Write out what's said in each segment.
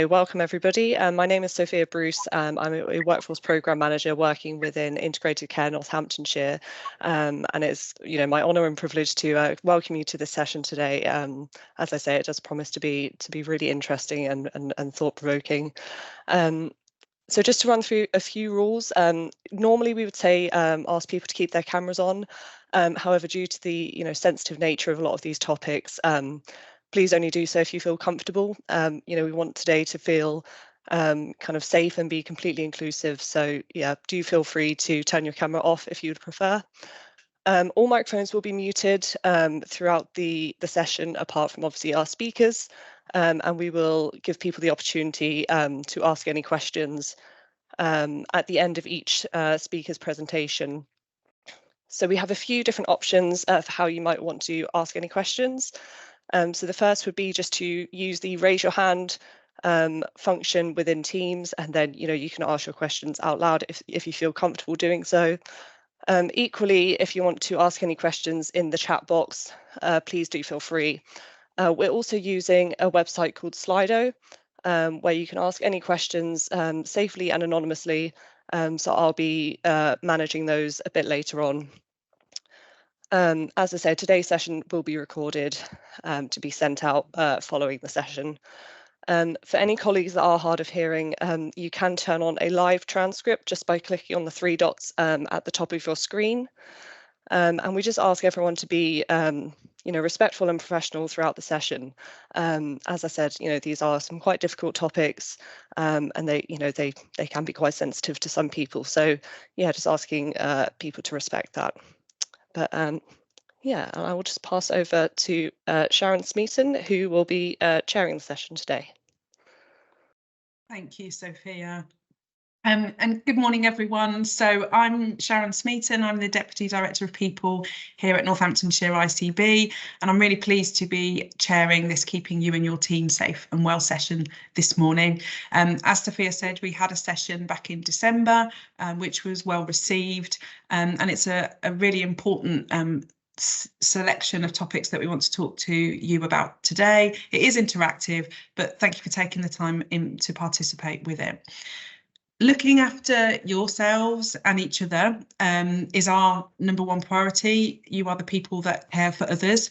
Welcome everybody. My name is Sophia Bruce. I'm a workforce programme manager working within Integrated Care Northamptonshire, and it's my honour and privilege to welcome you to this session today. As I say, it does promise to be really interesting and thought-provoking. So just to run through a few rules, normally we would say ask people to keep their cameras on. However, due to the sensitive nature of a lot of these topics, please only do so if you feel comfortable. We want today to feel kind of safe and be completely inclusive. So yeah, do feel free to turn your camera off if you'd prefer. All microphones will be muted throughout the session, apart from obviously our speakers, and we will give people the opportunity to ask any questions at the end of each speaker's presentation. So we have a few different options for how you might want to ask any questions. So the first would be just to use the raise your hand function within Teams, and then you can ask your questions out loud if you feel comfortable doing so. Equally, if you want to ask any questions in the chat box, please do feel free. We're also using a website called Slido, where you can ask any questions safely and anonymously. So I'll be managing those a bit later on. As I said, today's session will be recorded to be sent out following the session. For any colleagues that are hard of hearing, you can turn on a live transcript just by clicking on the three dots at the top of your screen. And we just ask everyone to be respectful and professional throughout the session. As I said, these are some quite difficult topics, and they can be quite sensitive to some people. So yeah, just asking people to respect that. But yeah, and I will just pass over to Sharon Smeaton, who will be chairing the session today. Thank you, Sophia. And good morning, everyone. So I'm Sharon Smeaton. I'm the Deputy Director of People here at Northamptonshire ICB, and I'm really pleased to be chairing this Keeping You and Your Team Safe and Well session this morning. As Sophia said, we had a session back in December, which was well received, and it's a really important selection of topics that we want to talk to you about today. It is interactive, but thank you for taking the time to participate with it. Looking after yourselves and each other is our number one priority. You are the people that care for others.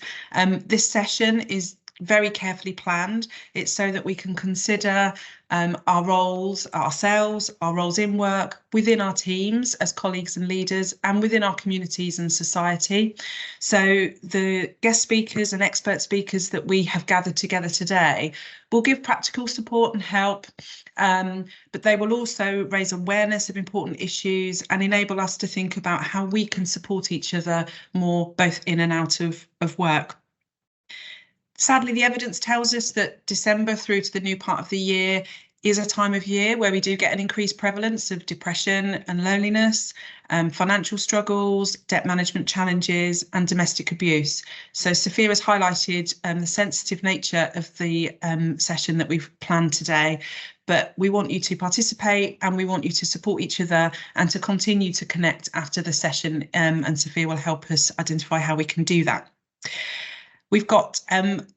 This session is very carefully planned. It's so that we can consider our roles, ourselves, our roles in work, within our teams as colleagues and leaders, and within our communities and society. So the guest speakers and expert speakers that we have gathered together today will give practical support and help, but they will also raise awareness of important issues and enable us to think about how we can support each other more, both in and out of work. Sadly, the evidence tells us that December through to the new part of the year is a time of year where we do get an increased prevalence of depression and loneliness, financial struggles, debt management challenges, and domestic abuse. So Sophia has highlighted the sensitive nature of the session that we've planned today, but we want you to participate and we want you to support each other and to continue to connect after the session, and Sophia will help us identify how we can do that. We've got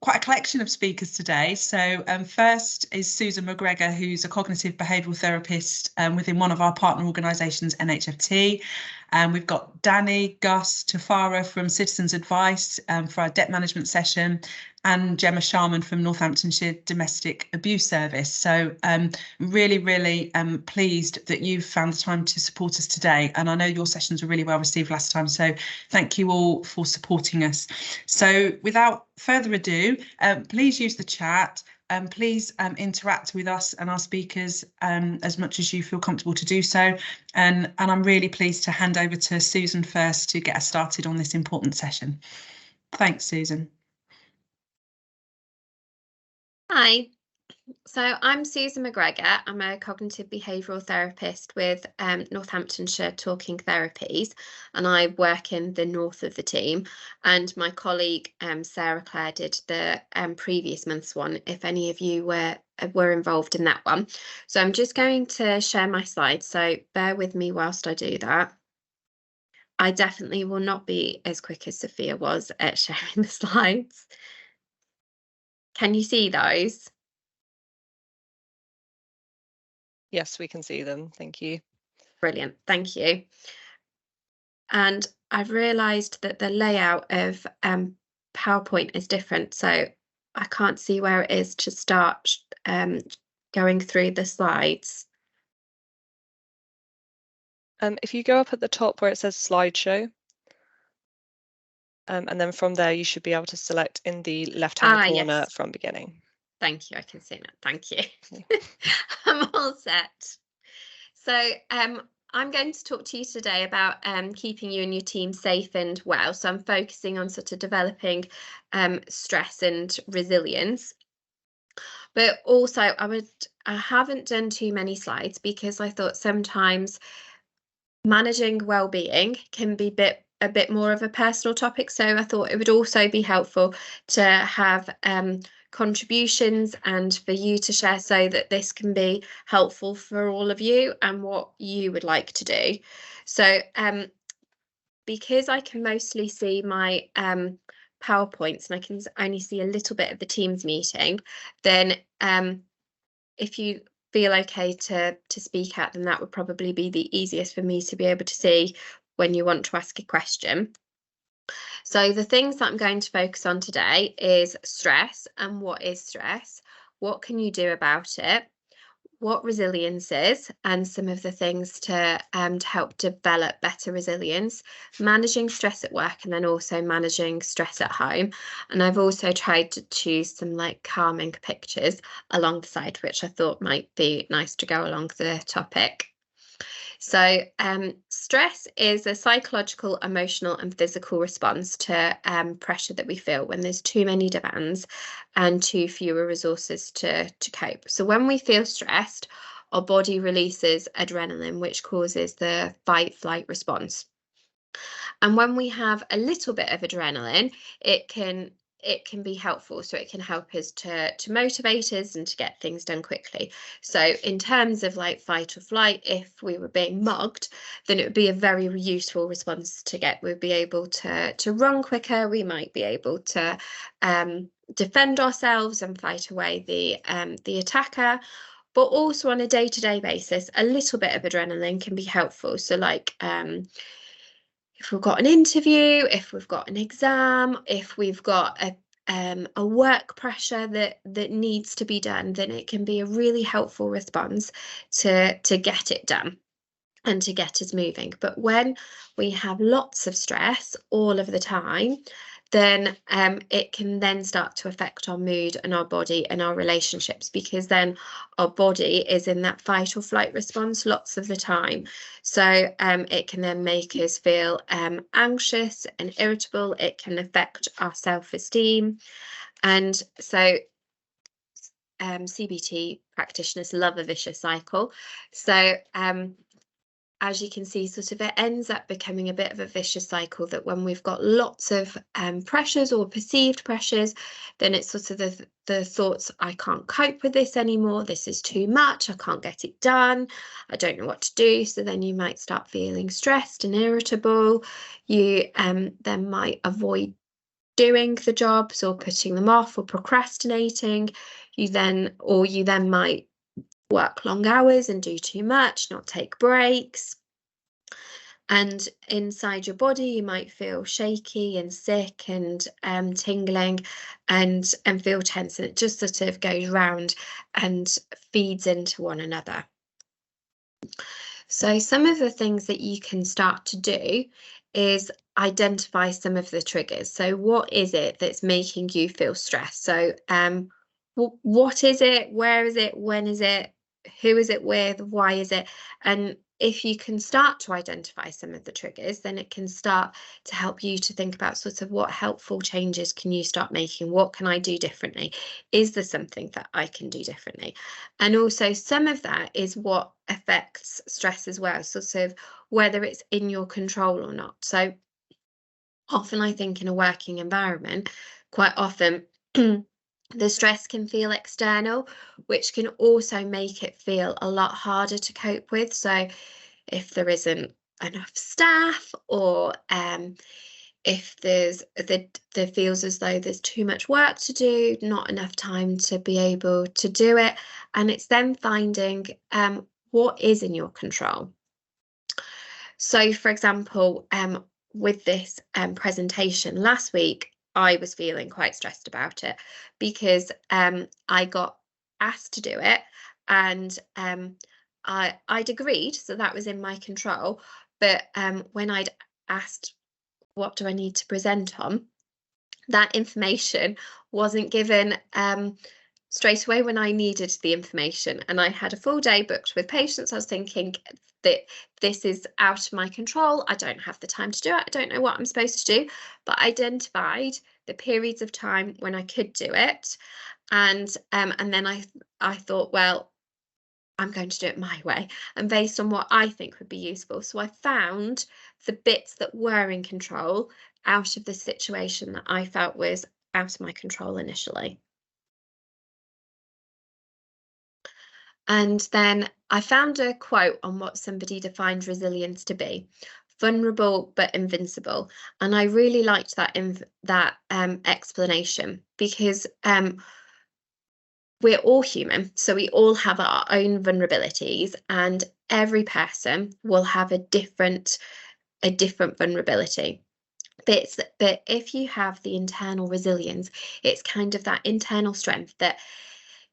quite a collection of speakers today. So first is Susan McGregor, who's a cognitive behavioural therapist within one of our partner organisations, NHFT. We've got Danny, Gus, Tafara from Citizens Advice for our debt management session, and Gemma Sharman from Northamptonshire Domestic Abuse Service. So really pleased that you've found the time to support us today. And I know your sessions were really well received last time. So thank you all for supporting us. So without further ado, please use the chat. Please interact with us and our speakers as much as you feel comfortable to do so. And I'm really pleased to hand over to Susan first to get us started on this important session. Thanks, Susan. Hi, so I'm Susan McGregor. I'm a cognitive behavioural therapist with Northamptonshire Talking Therapies, and I work in the north of the team. And my colleague Sarah Clare did the previous month's one, if any of you were involved in that one. So I'm just going to share my slides, so bear with me whilst I do that. I definitely will not be as quick as Sophia was at sharing the slides. Can you see those? Yes, we can see them. Thank you. Brilliant, thank you. And I've realised that the layout of PowerPoint is different, so I can't see where it is to start going through the slides. If you go up at the top where it says slideshow, and then from there you should be able to select in the left-hand corner yes. from beginning. Thank you, I can see that. Thank you. I'm all set. So I'm going to talk to you today about keeping you and your team safe and well. So I'm focusing on sort of developing stress and resilience. But also I haven't done too many slides because I thought sometimes managing well-being can be a bit more of a personal topic. So I thought it would also be helpful to have contributions and for you to share so that this can be helpful for all of you and what you would like to do. So because I can mostly see my PowerPoints and I can only see a little bit of the Teams meeting, then if you feel okay to speak out, then that would probably be the easiest for me to be able to see when you want to ask a question. So the things that I'm going to focus on today is stress and what is stress, what can you do about it, what resilience is, and some of the things to help develop better resilience, managing stress at work, and then also managing stress at home. And I've also tried to choose some like calming pictures along the side, which I thought might be nice to go along the topic. So stress is a psychological, emotional and physical response to pressure that we feel when there's too many demands and too fewer resources to cope. So when we feel stressed, our body releases adrenaline, which causes the fight-flight response. And when we have a little bit of adrenaline, it can be helpful. So it can help us to motivate us and to get things done quickly. So in terms of like fight or flight, if we were being mugged, then it would be a very useful response to get. We'd be able to run quicker. We might be able to defend ourselves and fight away the attacker. But also on a day-to-day basis, a little bit of adrenaline can be helpful. So like if we've got an interview, if we've got an exam, if we've got a work pressure that needs to be done, then it can be a really helpful response to get it done and to get us moving. But when we have lots of stress all of the time, then it can then start to affect our mood and our body and our relationships, because then our body is in that fight or flight response lots of the time. So it can then make us feel anxious and irritable. It can affect our self-esteem. And so CBT practitioners love a vicious cycle. So as you can see, sort of it ends up becoming a bit of a vicious cycle, that when we've got lots of pressures or perceived pressures, then it's sort of the thoughts, I can't cope with this anymore, this is too much, I can't get it done, I don't know what to do. So then you might start feeling stressed and irritable. You then might avoid doing the jobs or putting them off or procrastinating. You then might work long hours and do too much, not take breaks. And inside your body, you might feel shaky and sick and tingling and feel tense. And it just sort of goes round and feeds into one another. So some of the things that you can start to do is identify some of the triggers. So what is it that's making you feel stressed? So what is it? Where is it? When is it? Who is it with? Why is it? And if you can start to identify some of the triggers, then it can start to help you to think about sort of what helpful changes can you start making? What can I do differently? Is there something that I can do differently? And also some of that is what affects stress as well, sort of whether it's in your control or not. So often I think in a working environment, quite often the stress can feel external, which can also make it feel a lot harder to cope with. So if there isn't enough staff, or if there feels as though there's too much work to do, not enough time to be able to do it, and it's then finding what is in your control. So, for example, with this presentation last week, I was feeling quite stressed about it because I got asked to do it, and I'd agreed, so that was in my control. But when I'd asked, what do I need to present on, that information wasn't given straight away when I needed the information. And I had a full day booked with patients. I was thinking that this is out of my control. I don't have the time to do it. I don't know what I'm supposed to do, but I identified the periods of time when I could do it. And then I thought, well, I'm going to do it my way and based on what I think would be useful. So I found the bits that were in control out of the situation that I felt was out of my control initially. And then I found a quote on what somebody defined resilience to be: vulnerable but invincible. And I really liked that explanation, because we're all human, so we all have our own vulnerabilities, and every person will have a different vulnerability. But if you have the internal resilience, it's kind of that internal strength that,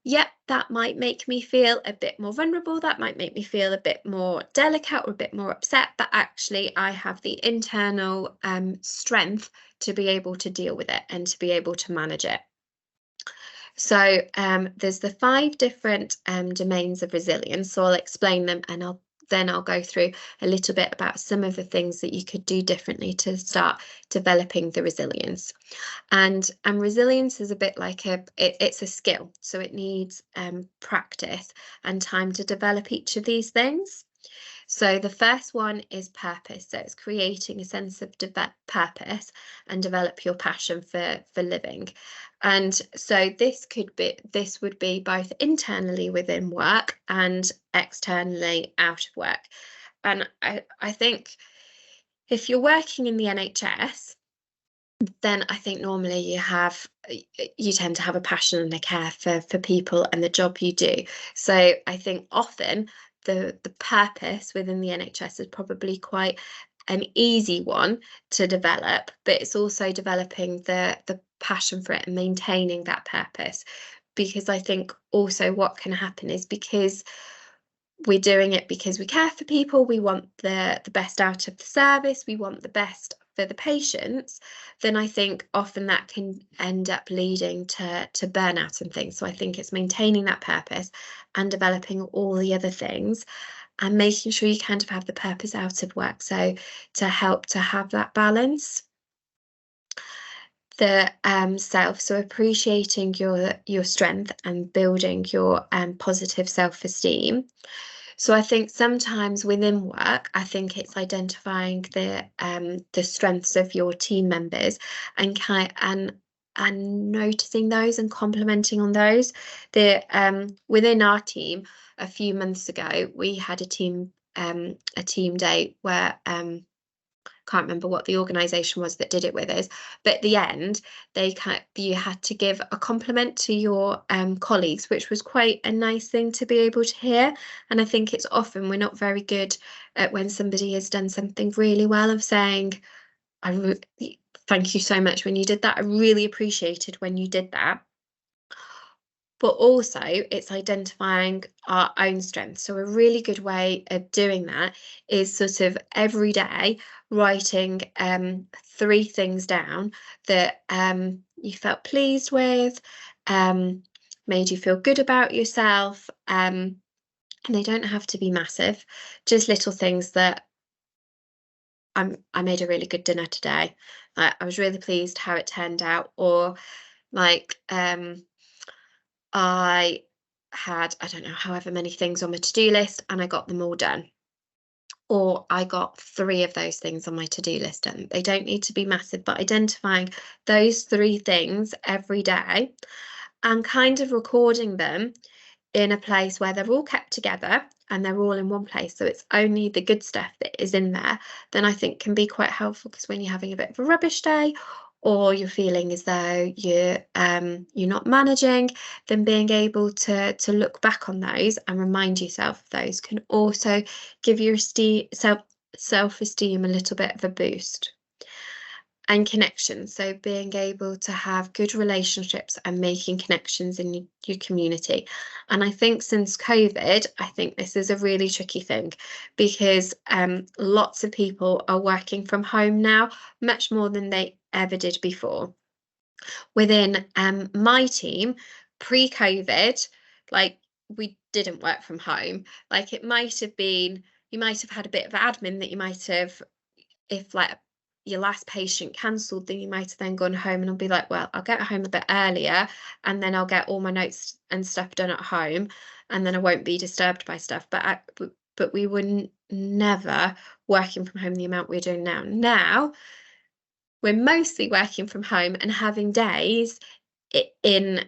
yep, that might make me feel a bit more vulnerable, that might make me feel a bit more delicate or a bit more upset, but actually I have the internal strength to be able to deal with it and to be able to manage it. So there's the 5 different domains of resilience. So I'll explain them, and I'll go through a little bit about some of the things that you could do differently to start developing the resilience. And resilience is a bit like it's a skill. So it needs practice and time to develop each of these things. So the first one is purpose. So it's creating a sense of purpose and develop your passion for living. And so this would be both internally within work and externally out of work. And I think if you're working in the NHS, then I think normally you tend to have a passion and a care for people and the job you do. So I think often the purpose within the NHS is probably quite an easy one to develop, but it's also developing the passion for it and maintaining that purpose. Because I think also what can happen is, because we're doing it because we care for people, we want the best out of the service, we want the best for the patients, then I think often that can end up leading to burnout and things. So I think it's maintaining that purpose and developing all the other things and making sure you kind of have the purpose out of work, so to help to have that balance. The self, so appreciating your strength and building your positive self-esteem. So I think sometimes within work, I think it's identifying the strengths of your team members and noticing those and complimenting on those. Within our team, a few months ago, we had a team day where can't remember what the organisation was that did it with us, but at the end you had to give a compliment to your colleagues, which was quite a nice thing to be able to hear. And I think it's often we're not very good at, when somebody has done something really well, of saying, thank you so much when you did that, I really appreciated when you did that. But also it's identifying our own strengths. So a really good way of doing that is sort of every day writing 3 things down that you felt pleased with, made you feel good about yourself, and they don't have to be massive, just little things that I made a really good dinner today. I was really pleased how it turned out. Or like I had, I don't know, however many things on my to-do list and I got them all done. Or I got 3 of those things on my to-do list done. They don't need to be massive, but identifying those 3 things every day and kind of recording them in a place where they're all kept together and they're all in one place, so it's only the good stuff that is in there, then I think can be quite helpful. Because when you're having a bit of a rubbish day, or you're feeling as though you're not managing, then being able to look back on those and remind yourself of those can also give your self-esteem a little bit of a boost. And connections, so being able to have good relationships and making connections in your community. And I think since COVID, I think this is a really tricky thing, because lots of people are working from home now, much more than they ever did before. Within my team, pre-COVID, like, we didn't work from home. Like, it might have been, you might have had a bit of admin that you might have, if like your last patient cancelled, then you might have then gone home and I'll be like, well, I'll get home a bit earlier and then I'll get all my notes and stuff done at home, and then I won't be disturbed by stuff. But we were never working from home the amount we're doing now. Now we're mostly working from home and having days in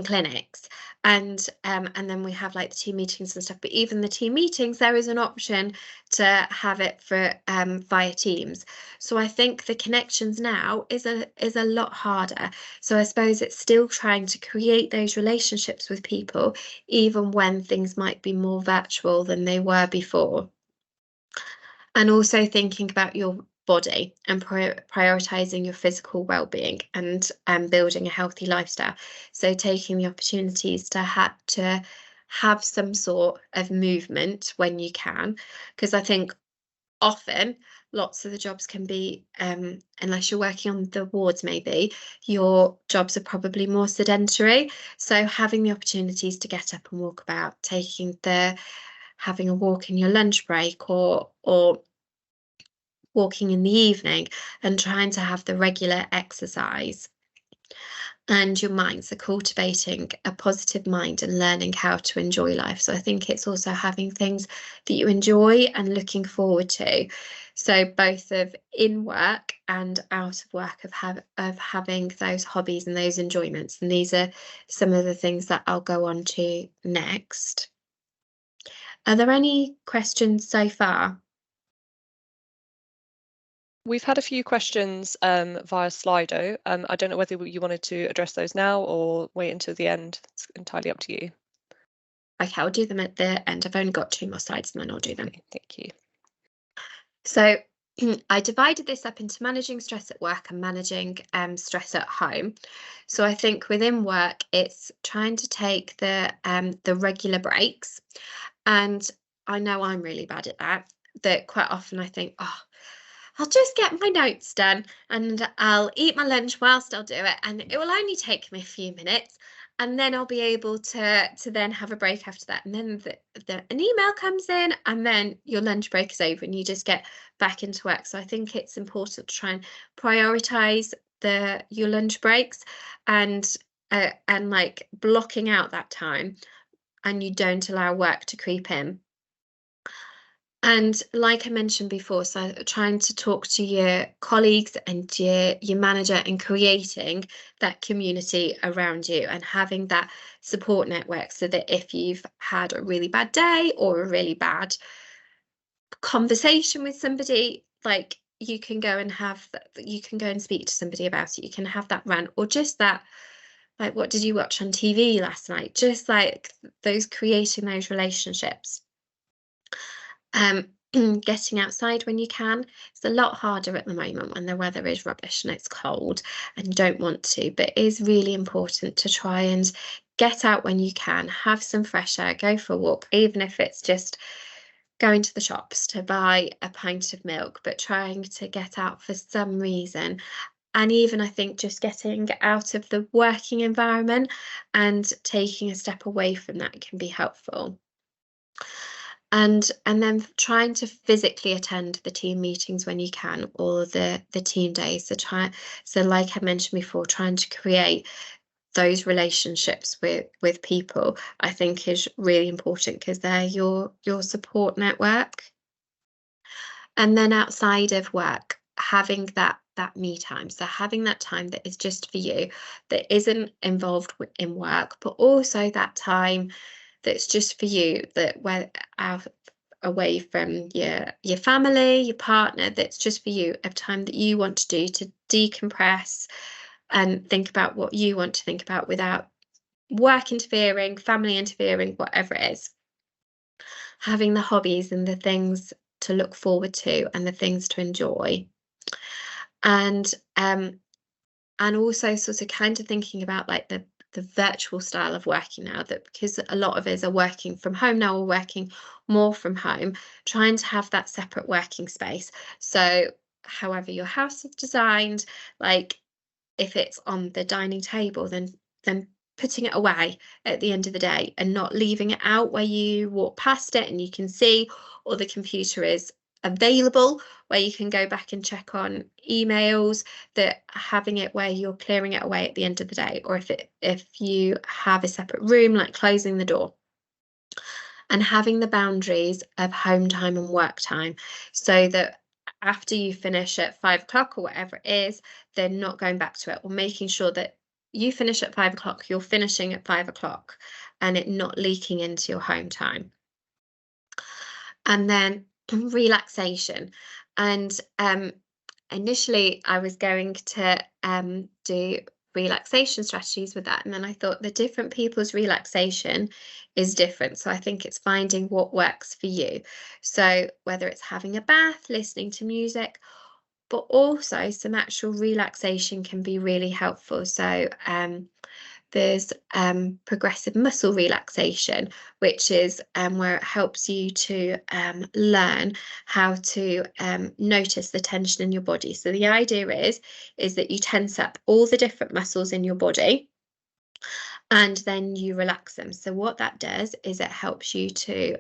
clinics, and then we have like the team meetings and stuff. But even the team meetings, there is an option to have it for via Teams. So I think the connections now is a lot harder. So I suppose it's still trying to create those relationships with people, even when things might be more virtual than they were before. And also thinking about your body and prioritizing your physical well-being and building a healthy lifestyle. So taking the opportunities to have some sort of movement when you can, because I think often lots of the jobs can be, unless you're working on the wards, maybe your jobs are probably more sedentary. So having the opportunities to get up and walk about, having a walk in your lunch break, or walking in the evening, and trying to have the regular exercise. And your mind, so cultivating a positive mind and learning how to enjoy life. So I think it's also having things that you enjoy and looking forward to. So both of in work and out of work, of having those hobbies and those enjoyments. And these are some of the things that I'll go on to next. Are there any questions so far? We've had a few questions via Slido. I don't know whether you wanted to address those now or wait until the end. It's entirely up to you. Okay, I'll do them at the end. I've only got 2 more slides and then I'll do them. Thank you. So I divided this up into managing stress at work and managing stress at home. So I think within work, it's trying to take the regular breaks. And I know I'm really bad at that quite often I think, oh, I'll just get my notes done and I'll eat my lunch whilst I'll do it, and it will only take me a few minutes, and then I'll be able to then have a break after that. And then an email comes in and then your lunch break is over and you just get back into work. So I think it's important to try and prioritize your lunch breaks and like blocking out that time, and you don't allow work to creep in. And like I mentioned before, so trying to talk to your colleagues and your manager and creating that community around you and having that support network, so that if you've had a really bad day or a really bad conversation with somebody, like you can go and speak to somebody about it. You can have that rant, or just that, like, what did you watch on TV last night? Just like creating those relationships. Getting outside when you can. It's a lot harder at the moment when the weather is rubbish and it's cold and you don't want to, but it is really important to try and get out when you can, have some fresh air, go for a walk, even if it's just going to the shops to buy a pint of milk, but trying to get out for some reason. And even I think just getting out of the working environment and taking a step away from that can be helpful. And then trying to physically attend the team meetings when you can, or the team days. So like I mentioned before, trying to create those relationships with people, I think is really important, because they're your support network. And then outside of work, having that me time. So having that time that is just for you, that isn't involved in work, but also that time that's just for you, that away from your family, your partner, that's just for you, of time that you want to do to decompress and think about what you want to think about without work interfering, family interfering, whatever it is. Having the hobbies and the things to look forward to and the things to enjoy. And also sort of kind of thinking about like the virtual style of working now, that because a lot of us are working from home now, or working more from home, trying to have that separate working space. So however your house is designed, like if it's on the dining table, then putting it away at the end of the day and not leaving it out where you walk past it and you can see, or the computer is available where you can go back and check on emails, that having it where you're clearing it away at the end of the day, or if you have a separate room, like closing the door. And having the boundaries of home time and work time, so that after you finish at 5 o'clock or whatever it is, then not going back to it, or making sure that you finish at 5 o'clock, you're finishing at 5 o'clock, and it not leaking into your home time. And then relaxation. And initially I was going to do relaxation strategies with that, and then I thought the different people's relaxation is different, so I think it's finding what works for you. So whether it's having a bath, listening to music, but also some actual relaxation can be really helpful. So there's progressive muscle relaxation, which is where it helps you to learn how to notice the tension in your body. So the idea is that you tense up all the different muscles in your body, and then you relax them. So what that does is it helps you to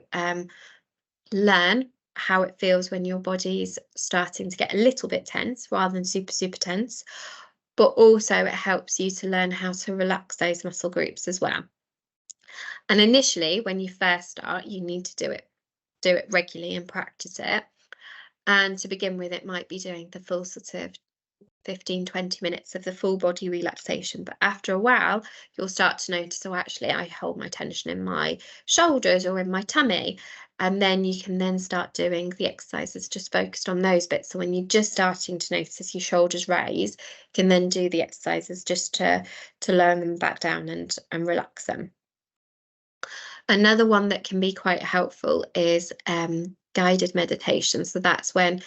learn how it feels when your body's starting to get a little bit tense rather than super tense, but also it helps you to learn how to relax those muscle groups as well. And initially, when you first start, you need to do it regularly and practice it. And to begin with, it might be doing the full sort of 15-20 minutes of the full body relaxation, but after a while you'll start to notice, oh, actually I hold my tension in my shoulders or in my tummy, and then you can then start doing the exercises just focused on those bits. So when you're just starting to notice your shoulders raise, you can then do the exercises just to lower them back down and relax them. Another one that can be quite helpful is guided meditation. So that's when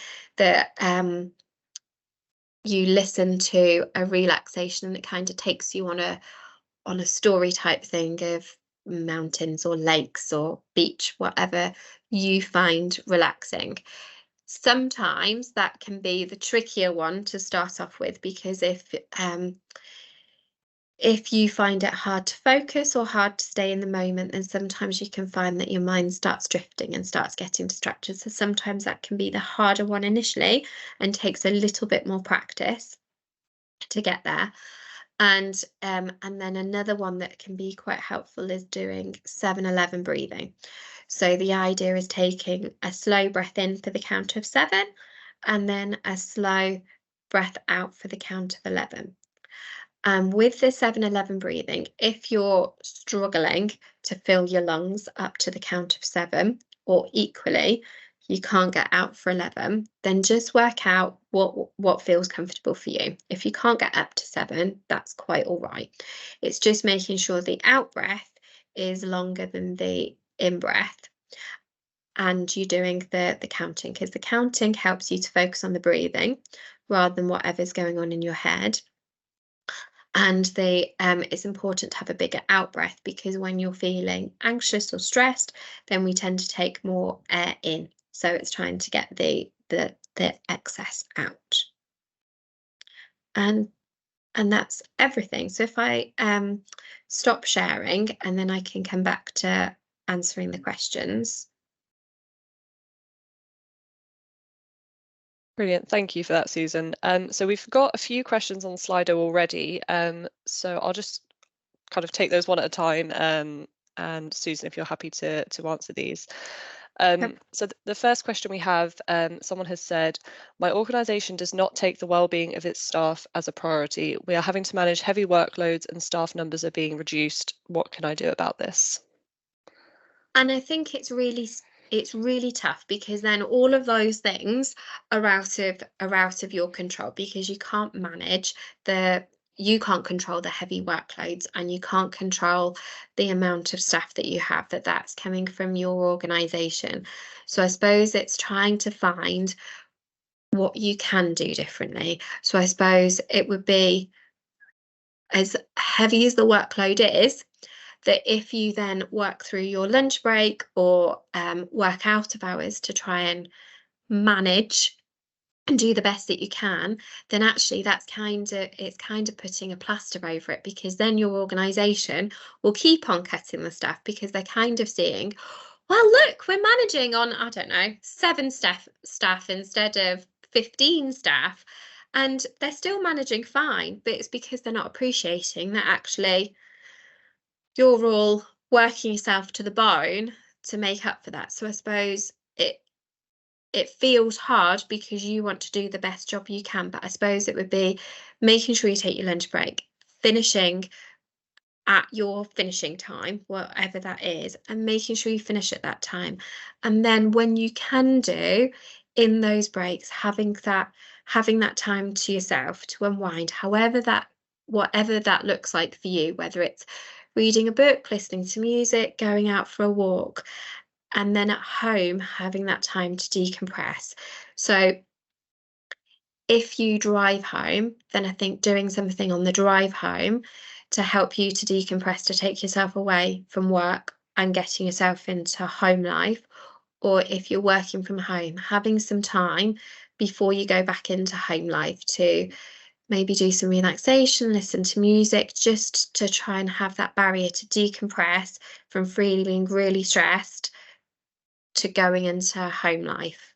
you listen to a relaxation and it kind of takes you on a story type thing of mountains or lakes or beach, whatever you find relaxing. Sometimes that can be the trickier one to start off with, because if you find it hard to focus or hard to stay in the moment, then sometimes you can find that your mind starts drifting and starts getting distracted. So sometimes that can be the harder one initially and takes a little bit more practice to get there. And then another one that can be quite helpful is doing 7-11 breathing. So the idea is taking a slow breath in for the count of 7 and then a slow breath out for the count of 11. With the 7-11 breathing, if you're struggling to fill your lungs up to the count of 7, or equally you can't get out for 11, then just work out what feels comfortable for you. If you can't get up to 7, that's quite all right. It's just making sure the out breath is longer than the in breath, and you're doing the counting, because the counting helps you to focus on the breathing rather than whatever's going on in your head. And it's important to have a bigger out breath, because when you're feeling anxious or stressed, then we tend to take more air in. So it's trying to get the excess out. And that's everything. So if I stop sharing, and then I can come back to answering the questions. Brilliant, thank you for that, Susan. So we've got a few questions on Slido already, so I'll just kind of take those one at a time, and Susan, if you're happy to answer these. So the first question we have, someone has said, my organisation does not take the well-being of its staff as a priority. We are having to manage heavy workloads and staff numbers are being reduced. What can I do about this? And I think it's really it's really tough, because then all of those things are out of your control, because you can't manage you can't control the heavy workloads, and you can't control the amount of staff that you have that's coming from your organisation. So I suppose it's trying to find what you can do differently. So I suppose it would be, as heavy as the workload is, that if you then work through your lunch break or work out of hours to try and manage and do the best that you can, then actually it's kind of putting a plaster over it, because then your organisation will keep on cutting the staff, because they're kind of seeing, well, look, we're managing on, I don't know, 7 staff instead of 15 staff, and they're still managing fine, but it's because they're not appreciating that actually you're all working yourself to the bone to make up for that. So I suppose it feels hard because you want to do the best job you can, but I suppose it would be making sure you take your lunch break, finishing at your finishing time, whatever that is, and making sure you finish at that time. And then when you can do in those breaks, having that time to yourself to unwind, whatever that looks like for you, whether it's reading a book, listening to music, going out for a walk, and then at home having that time to decompress. So if you drive home, then I think doing something on the drive home to help you to decompress, to take yourself away from work and getting yourself into home life, or if you're working from home, having some time before you go back into home life to maybe do some relaxation, listen to music, just to try and have that barrier to decompress from feeling really stressed to going into home life.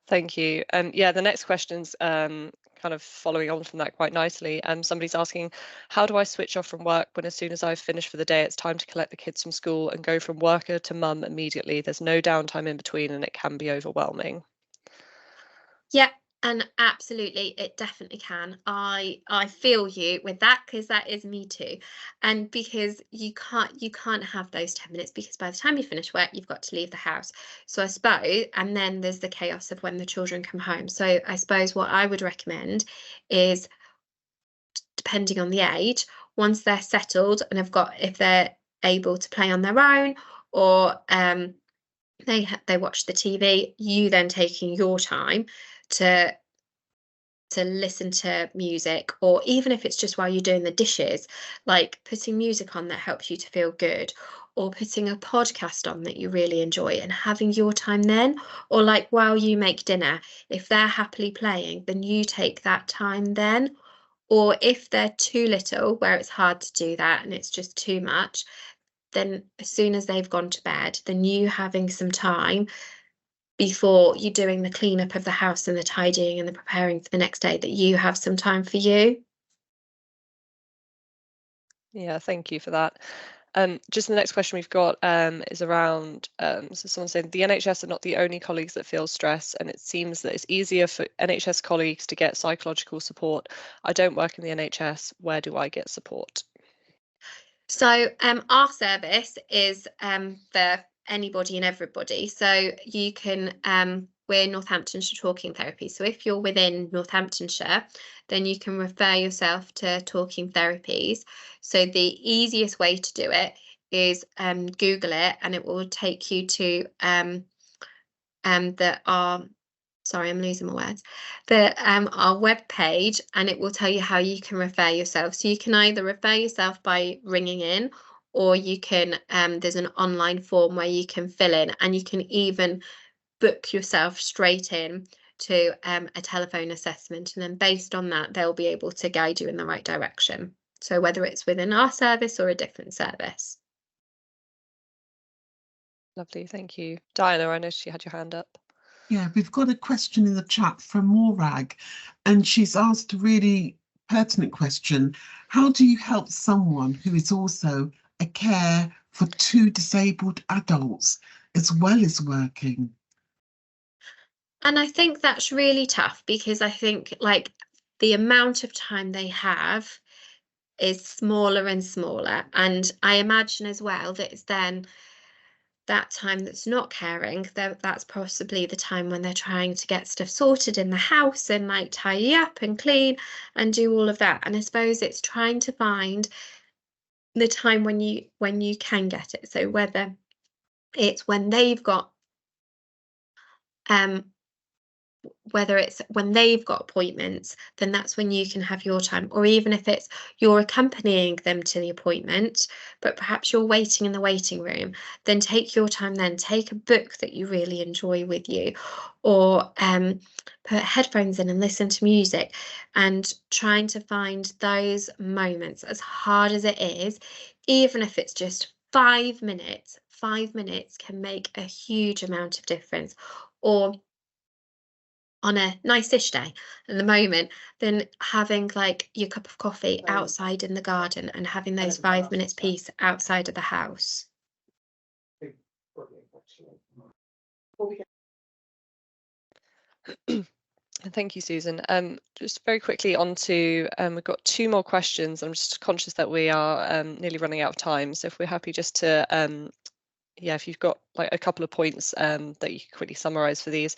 Thank you. Yeah, the next question's kind of following on from that quite nicely. Somebody's asking, how do I switch off from work when as soon as I've finished for the day, it's time to collect the kids from school and go from worker to mum immediately? There's no downtime in between, and it can be overwhelming. Yeah, and absolutely, it definitely can. I feel you with that, because that is me too. And because you can't have those 10 minutes, because by the time you finish work, you've got to leave the house. So I suppose, and then there's the chaos of when the children come home. So I suppose what I would recommend is, depending on the age, once they're settled and if they're able to play on their own, or they watch the TV, you then taking your time to listen to music, or even if it's just while you're doing the dishes, like putting music on that helps you to feel good, or putting a podcast on that you really enjoy and having your time then, or like while you make dinner, if they're happily playing, then you take that time then. Or if they're too little, where it's hard to do that and it's just too much, then as soon as they've gone to bed, then you having some time before you're doing the cleanup of the house and the tidying and the preparing for the next day, that you have some time for you. Yeah, thank you for that. Just the next question we've got is around, so someone saying the NHS are not the only colleagues that feel stress, and it seems that it's easier for NHS colleagues to get psychological support. I don't work in the NHS. Where do I get support? So our service is for anybody and everybody. So you can, we're Northamptonshire Talking Therapy. So if you're within Northamptonshire, then you can refer yourself to Talking Therapies. So the easiest way to do it is Google it, and it will take you to sorry, I'm losing my words, our web page, and it will tell you how you can refer yourself. So you can either refer yourself by ringing in, or you can, there's an online form where you can fill in, and you can even book yourself straight in to a telephone assessment, and then based on that, they'll be able to guide you in the right direction. So whether it's within our service or a different service. Lovely, thank you. Diana, I noticed you had your hand up. Yeah, we've got a question in the chat from Morag, and she's asked a really pertinent question. How do you help someone who is also a care for 2 disabled adults as well as working? And I think that's really tough, because I think like the amount of time they have is smaller and smaller. And I imagine as well that it's then that time that's not caring, that's possibly the time when they're trying to get stuff sorted in the house and like tidy up and clean and do all of that. And I suppose it's trying to find the time when you can get it. So whether it's when they've got whether it's when they've got appointments, then that's when you can have your time. Or even if it's you're accompanying them to the appointment, but perhaps you're waiting in the waiting room, then take your time then. Take a book that you really enjoy with you, or put headphones in and listen to music, and trying to find those moments, as hard as it is, even if it's just 5 minutes. 5 minutes can make a huge amount of difference. Or on a nice-ish day at the moment, then having like your cup of coffee outside in the garden and having those 5 minutes peace outside of the house. Thank you, Susan. Just very quickly on to, we've got 2 more questions. I'm just conscious that we are nearly running out of time. So if we're happy just to yeah, if you've got like a couple of points that you can quickly summarize for these.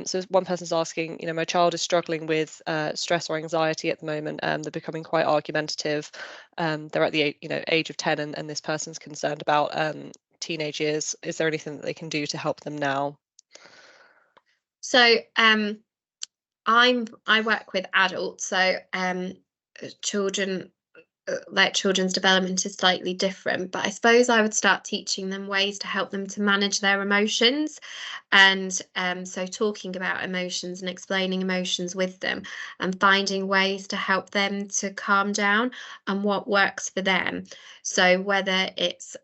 So one person's asking, my child is struggling with stress or anxiety at the moment. They're becoming quite argumentative. They're at the age of 10, and this person's concerned about teenage years. Is there anything that they can do to help them now? So I work with adults, so children, like children's development is slightly different, but I suppose I would start teaching them ways to help them to manage their emotions. And so talking about emotions and explaining emotions with them and finding ways to help them to calm down and what works for them. So whether it's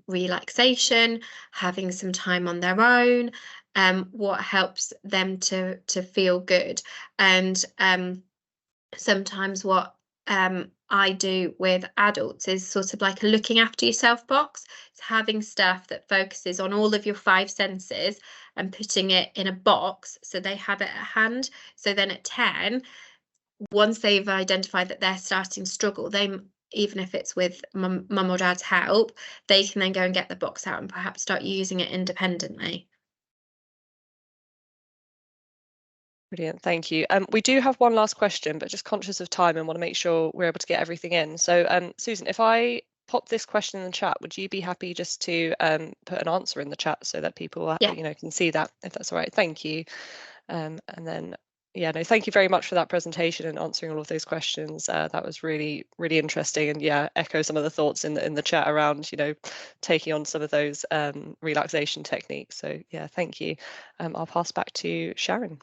relaxation, having some time on their own, what helps them to feel good. And sometimes what I do with adults is sort of like a looking after yourself box. It's having stuff that focuses on all of your 5 senses and putting it in a box so they have it at hand. So then at 10, once they've identified that they're starting to struggle, even if it's with mum or dad's help, they can then go and get the box out and perhaps start using it independently. Brilliant, thank you. We do have one last question, but just conscious of time and want to make sure we're able to get everything in. So Susan, if I pop this question in the chat, would you be happy just to put an answer in the chat so that people can see that, if that's all right? Thank you. And then thank you very much for that presentation and answering all of those questions. That was really, really interesting, and echo some of the thoughts in the chat around taking on some of those relaxation techniques. So thank you. I'll pass back to Sharon.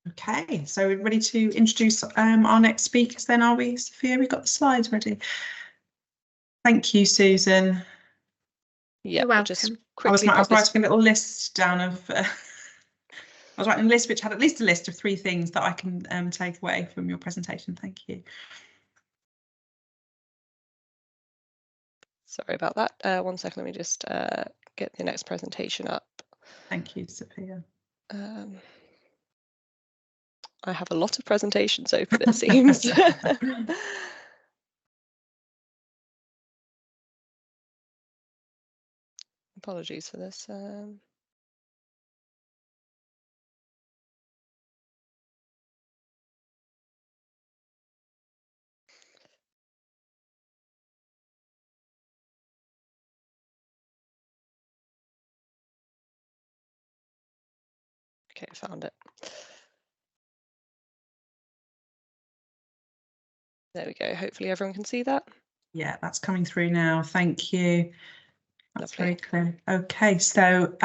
Okay, so we're ready to introduce our next speakers then, are we, Sophia? We've got the slides ready. Thank you, Susan. Yeah, you're welcome. just I was writing a little list down of I was writing a list which had at least a list of 3 things that I can take away from your presentation. Thank you. Sorry about that. 1 second, let me just get the next presentation up. Thank you, Sophia. I have a lot of presentations open, it seems. Apologies for this. Okay, I found it. There we go. Hopefully everyone can see that. Yeah, that's coming through now. Thank you. That's Lovely. very clear. Okay, so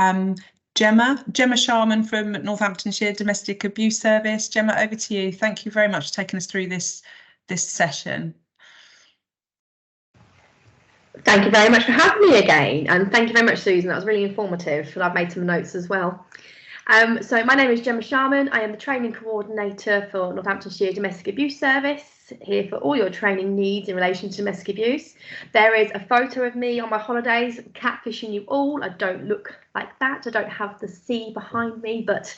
Gemma Sharman from Northamptonshire Domestic Abuse Service. Gemma, over to you. Thank you very much for taking us through this session. Thank you very much for having me again, and thank you very much, Susan. That was really informative, and I've made some notes as well. So my name is Gemma Sharman. I am the training coordinator for Northamptonshire Domestic Abuse Service, here for all your training needs in relation to domestic abuse. There is a photo of me on my holidays, catfishing you all. I don't look like that. I don't have the sea behind me, but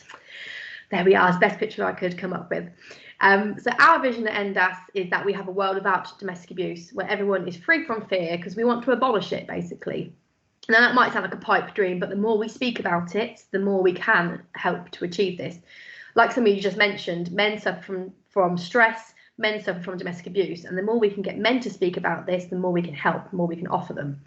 there we are. It's the best picture I could come up with. So our vision at NDAS is that we have a world without domestic abuse, where everyone is free from fear, because we want to abolish it, basically. Now, that might sound like a pipe dream, but the more we speak about it, the more we can help to achieve this. Like some of you just mentioned, men suffer from stress, men suffer from domestic abuse, and the more we can get men to speak about this, the more we can help, the more we can offer them.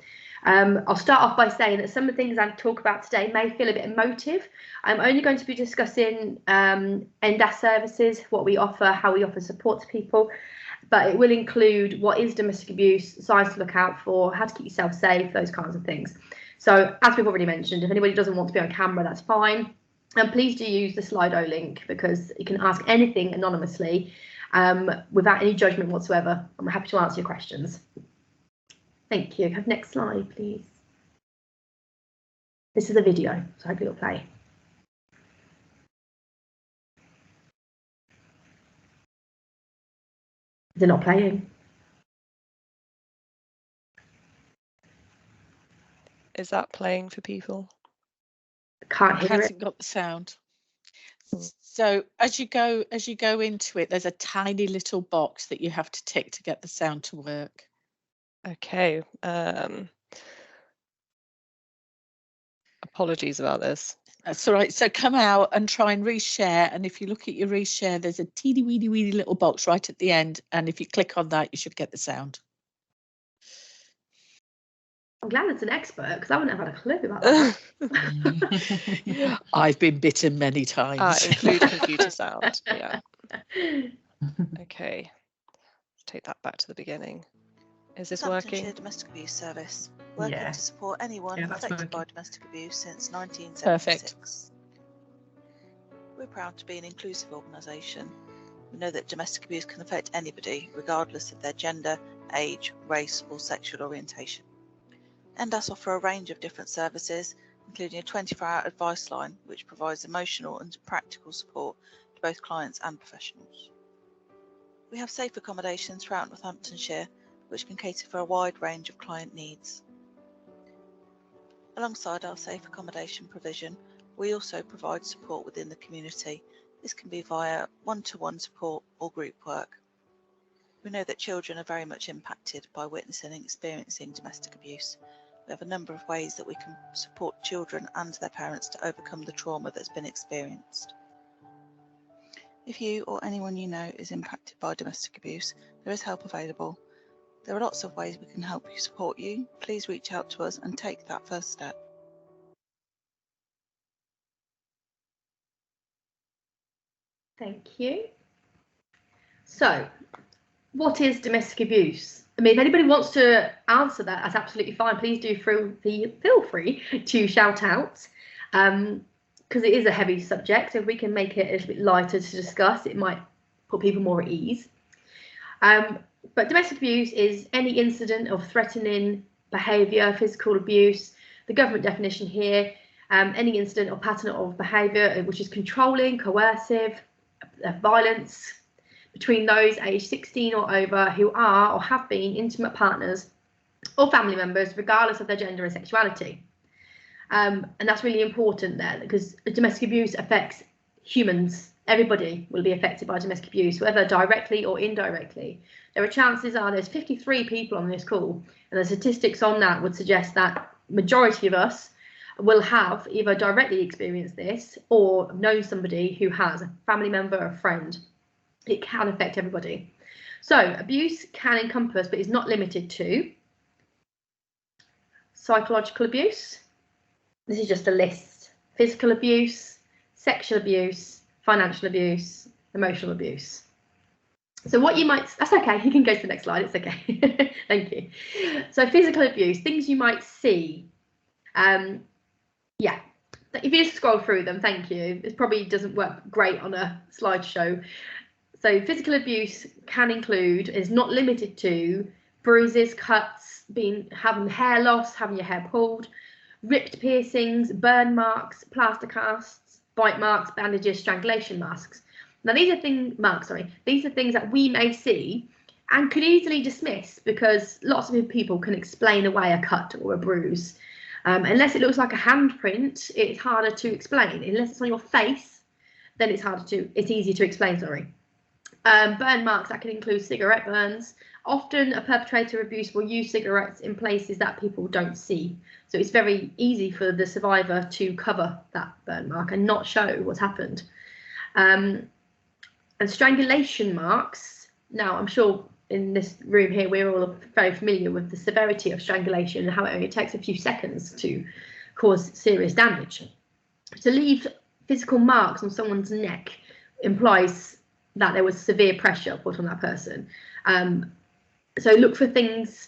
I'll start off by saying that some of the things I talk about today may feel a bit emotive. I'm only going to be discussing NDAS services, what we offer, how we offer support to people, but it will include what is domestic abuse, signs to look out for, how to keep yourself safe, those kinds of things. So as we've already mentioned, if anybody doesn't want to be on camera, that's fine. And please do use the Slido link, because you can ask anything anonymously without any judgment whatsoever. I'm happy to answer your questions. Thank you. Have next slide, please. This is a video, so hopefully it'll play. Is it not playing? Is that playing for people? Can't It hear hasn't it. got the sound. So as you go into it, there's a tiny little box that you have to tick to get the sound to work. Okay. Apologies about this. That's all right. So come out and try and reshare. And if you look at your reshare, there's a teeny weedy little box right at the end. And if you click on that, you should get the sound. I'm glad it's an expert, because I wouldn't have had a clue about that. I've been bitten many times. Include computer sound. Yeah. Okay. Let's take that back to the beginning. Is this working? Domestic Abuse Service, working to support anyone affected by domestic abuse since 1976. Perfect. We're proud to be an inclusive organisation. We know that domestic abuse can affect anybody, regardless of their gender, age, race or sexual orientation. NDAS offer a range of different services, including a 24-hour advice line, which provides emotional and practical support to both clients and professionals. We have safe accommodations throughout Northamptonshire, which can cater for a wide range of client needs. Alongside our safe accommodation provision, we also provide support within the community. This can be via one-to-one support or group work. We know that children are very much impacted by witnessing and experiencing domestic abuse. We have a number of ways that we can support children and their parents to overcome the trauma that's been experienced. If you or anyone you know is impacted by domestic abuse, there is help available. There are lots of ways we can help you support you. Please reach out to us and take that first step. Thank you. So, what is domestic abuse? I mean, if anybody wants to answer that, that's absolutely fine. Please do feel free to shout out, because it is a heavy subject. So if we can make it a little bit lighter to discuss, it might put people more at ease. But domestic abuse is any incident of threatening behaviour, physical abuse. The government definition here, any incident or pattern of behaviour which is controlling, coercive, violence between those aged 16 or over who are or have been intimate partners or family members, regardless of their gender and sexuality. And that's really important there, because domestic abuse affects humans. Everybody will be affected by domestic abuse, whether directly or indirectly. Chances are there's 53 people on this call, and the statistics on that would suggest that majority of us will have either directly experienced this or known somebody who has, a family member or a friend. It can affect everybody. So abuse can encompass, but is not limited to, psychological abuse. This is just a list. Physical abuse, sexual abuse, financial abuse, emotional abuse. So what you might, that's okay, you can go to the next slide, it's okay. Thank you. So physical abuse, things you might see. Yeah, if you just scroll through them, thank you. It probably doesn't work great on a slideshow. So physical abuse can include, is not limited to, bruises, cuts, having hair loss, having your hair pulled, ripped piercings, burn marks, plaster casts, bite marks, bandages, strangulation masks. Now these are things that we may see and could easily dismiss, because lots of people can explain away a cut or a bruise. Unless it looks like a handprint, it's harder to explain. Unless it's on your face, then it's easier to explain, sorry. Burn marks, that can include cigarette burns. Often a perpetrator of abuse will use cigarettes in places that people don't see. So it's very easy for the survivor to cover that burn mark and not show what's happened. And strangulation marks. Now, I'm sure in this room here, we're all very familiar with the severity of strangulation and how it only takes a few seconds to cause serious damage. To leave physical marks on someone's neck implies that there was severe pressure put on that person. So look for things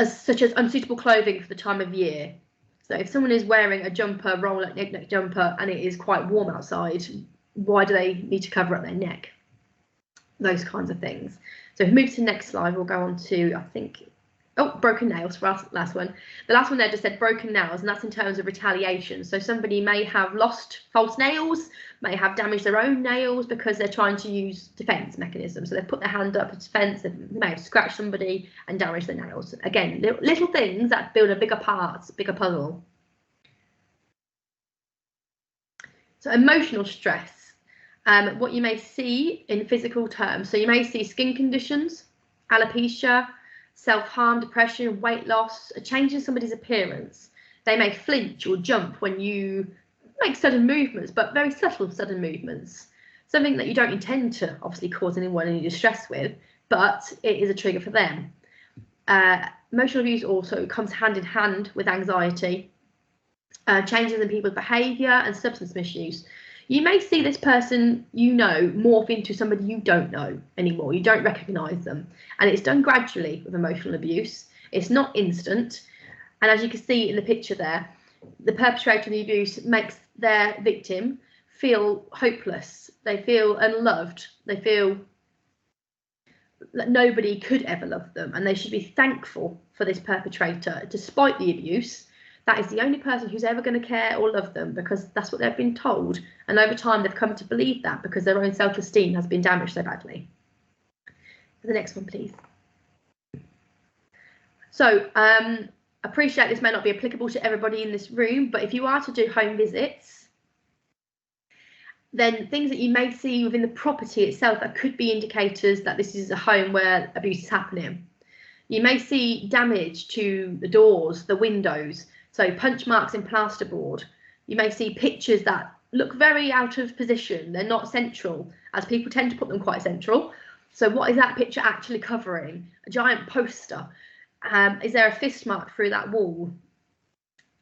such as unsuitable clothing for the time of year. So if someone is wearing a jumper, roll-up neck jumper, and it is quite warm outside, why do they need to cover up their neck? Those kinds of things. So if we move to the next slide, we'll go on to, I think, oh, broken nails for our last one. The last one there just said broken nails, and that's in terms of retaliation. So somebody may have lost false nails, may have damaged their own nails because they're trying to use defence mechanisms. So they've put their hand up as defence, they may have scratched somebody and damaged their nails. Again, little things that build a bigger part, bigger puzzle. So emotional stress. What you may see in physical terms. So you may see skin conditions, alopecia, self-harm, depression, weight loss, a change in somebody's appearance. They may flinch or jump when you make sudden movements, but very subtle sudden movements. Something that you don't intend to obviously cause anyone any distress with, but it is a trigger for them. Emotional abuse also comes hand in hand with anxiety, changes in people's behaviour and substance misuse. You may see this person you know morph into somebody you don't know anymore. You don't recognise them. And it's done gradually with emotional abuse. It's not instant. And as you can see in the picture there, the perpetrator of the abuse makes their victim feel hopeless. They feel unloved. They feel that nobody could ever love them. And they should be thankful for this perpetrator, despite the abuse. That is the only person who's ever going to care or love them, because that's what they've been told. And over time, they've come to believe that because their own self-esteem has been damaged so badly. The next one, please. So appreciate this may not be applicable to everybody in this room, but if you are to do home visits, then things that you may see within the property itself that could be indicators that this is a home where abuse is happening. You may see damage to the doors, the windows, so punch marks in plasterboard. You may see pictures that look very out of position. They're not central, as people tend to put them quite central. So what is that picture actually covering? A giant poster. Is there a fist mark through that wall?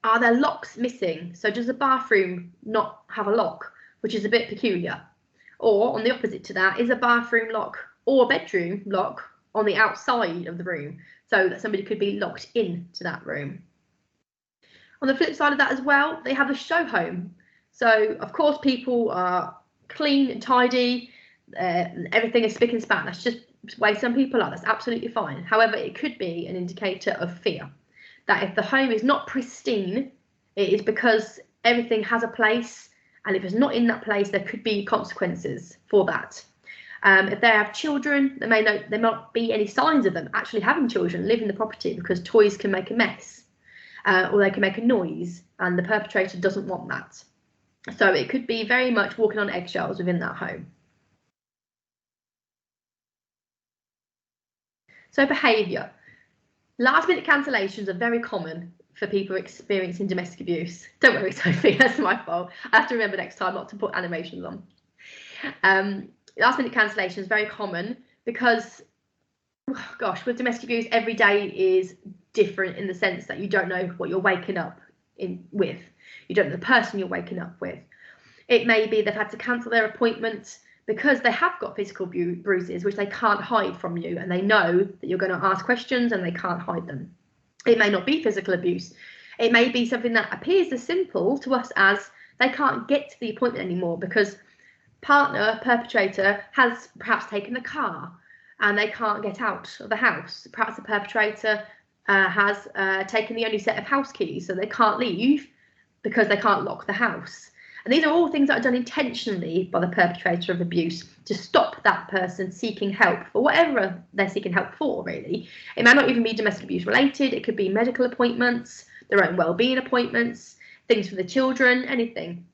Are there locks missing? So does the bathroom not have a lock, which is a bit peculiar? Or on the opposite to that, is a bathroom lock or a bedroom lock on the outside of the room, so that somebody could be locked into that room? On the flip side of that as well, they have a show home. So of course people are clean and tidy, everything is spick and span. That's just the way some people are. That's absolutely fine. However, it could be an indicator of fear, that if the home is not pristine, it is because everything has a place, and if it's not in that place, there could be consequences for that. If they have children, there may not be any signs of them actually having children live in the property, because toys can make a mess, or they can make a noise, and the perpetrator doesn't want that. So it could be very much walking on eggshells within that home. So behaviour. Last minute cancellations are very common for people experiencing domestic abuse. Don't worry, Sophie, that's my fault. I have to remember next time not to put animations on. Last minute cancellation is very common because, gosh, with domestic abuse, every day is different in the sense that you don't know what you're waking up with. You don't know the person you're waking up with. It may be they've had to cancel their appointment because they have got physical bruises, which they can't hide from you, and they know that you're going to ask questions and they can't hide them. It may not be physical abuse. It may be something that appears as simple to us as they can't get to the appointment anymore because perpetrator has perhaps taken the car and they can't get out of the house. Perhaps the perpetrator has taken the only set of house keys, so they can't leave because they can't lock the house. And these are all things that are done intentionally by the perpetrator of abuse to stop that person seeking help for whatever they're seeking help for, really. It may not even be domestic abuse related. It could be medical appointments, their own wellbeing appointments, things for the children, anything.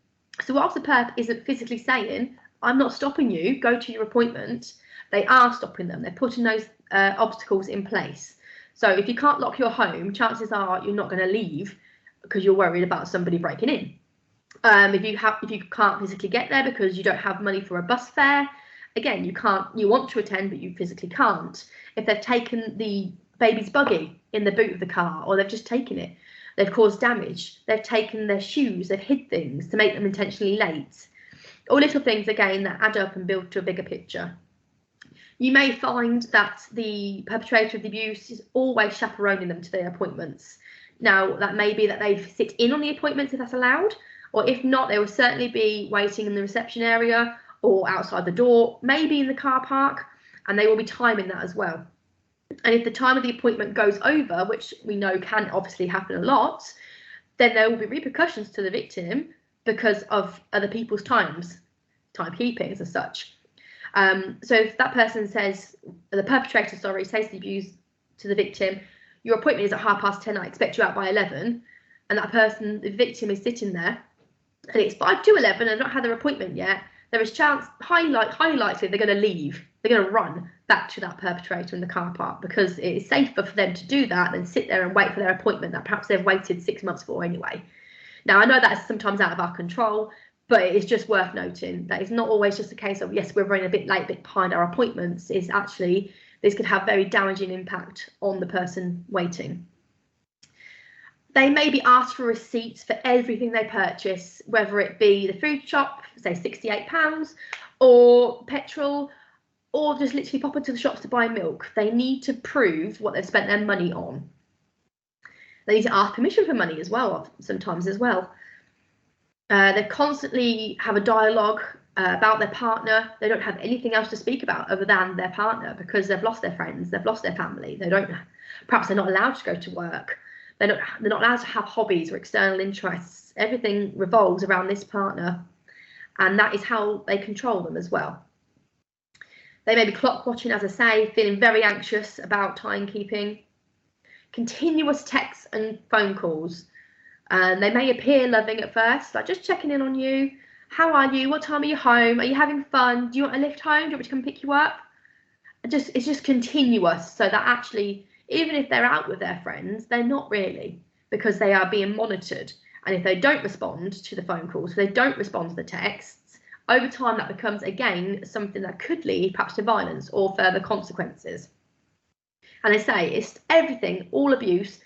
So whilst the perp isn't physically saying, I'm not stopping you, go to your appointment. They are stopping them. They're putting those obstacles in place. So if you can't lock your home, chances are you're not going to leave because you're worried about somebody breaking in. If you can't physically get there because you don't have money for a bus fare, again, you want to attend, but you physically can't. If they've taken the baby's buggy in the boot of the car, or they've just taken it, they've caused damage, they've taken their shoes, they've hid things to make them intentionally late. All little things, again, that add up and build to a bigger picture. You may find that the perpetrator of the abuse is always chaperoning them to their appointments. Now, that may be that they sit in on the appointments if that's allowed, or if not, they will certainly be waiting in the reception area or outside the door, maybe in the car park, and they will be timing that as well. And if the time of the appointment goes over, which we know can obviously happen a lot, then there will be repercussions to the victim because of other people's timekeepings as such. So if that person says, the perpetrator, says the abuse to the victim, your appointment is at 10:30, I expect you out by 11, and that person, the victim, is sitting there, and it's 5 to 11 and not had their appointment yet, there is highly likely they're going to leave. They're going to run back to that perpetrator in the car park, because it is safer for them to do that than sit there and wait for their appointment that perhaps they've waited 6 months for anyway. Now, I know that is sometimes out of our control, but it is just worth noting that it's not always just a case of, yes, we're running a bit late, a bit behind our appointments. It's actually, this could have very damaging impact on the person waiting. They may be asked for receipts for everything they purchase, whether it be the food shop, say £68, or petrol, or just literally pop into the shops to buy milk. They need to prove what they've spent their money on. They need to ask permission for money as well, sometimes as well. They constantly have a dialogue about their partner. They don't have anything else to speak about other than their partner, because they've lost their friends, they've lost their family. Perhaps they're not allowed to go to work. They're not allowed to have hobbies or external interests. Everything revolves around this partner, and that is how they control them as well. They may be clock watching, as I say, feeling very anxious about timekeeping. Continuous texts and phone calls. They may appear loving at first, like just checking in on you. How are you? What time are you home? Are you having fun? Do you want a lift home? Do you want me to come pick you up? It's just continuous, so that actually, even if they're out with their friends, they're not really, because they are being monitored. And if they don't respond to the phone calls, if they don't respond to the texts, over time that becomes, again, something that could lead perhaps to violence or further consequences. And I say, it's everything, all abuse.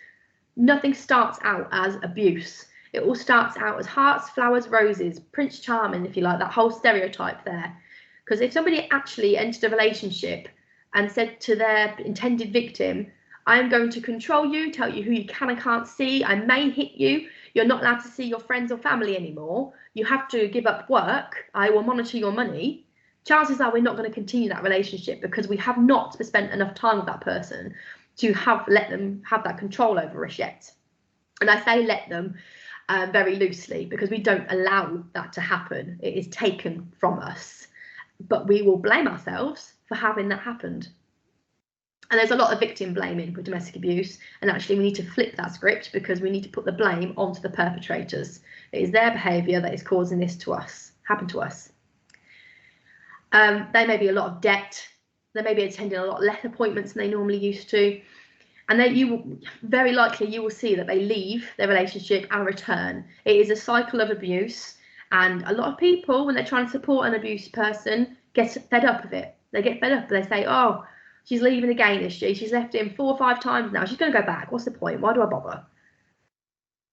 Nothing starts out as abuse. It all starts out as hearts, flowers, roses, Prince Charming, if you like, that whole stereotype there. Because if somebody actually entered a relationship and said to their intended victim, I'm going to control you, tell you who you can and can't see, I may hit you, you're not allowed to see your friends or family anymore, you have to give up work, I will monitor your money, chances are we're not going to continue that relationship, because we have not spent enough time with that person to let them have that control over us yet. And I say let them very loosely, because we don't allow that to happen. It is taken from us, but we will blame ourselves for having that happened. And there's a lot of victim blaming with domestic abuse, and actually we need to flip that script, because we need to put the blame onto the perpetrators. It is their behaviour that is causing this to happen to us. There may be a lot of debt. They may be attending a lot less appointments than they normally used to. And then very likely you will see that they leave their relationship and return. It is a cycle of abuse. And a lot of people, when they're trying to support an abused person, get fed up of it. They get fed up and they say, oh, she's leaving again, is she? She's left him 4 or 5 times now. She's going to go back. What's the point? Why do I bother?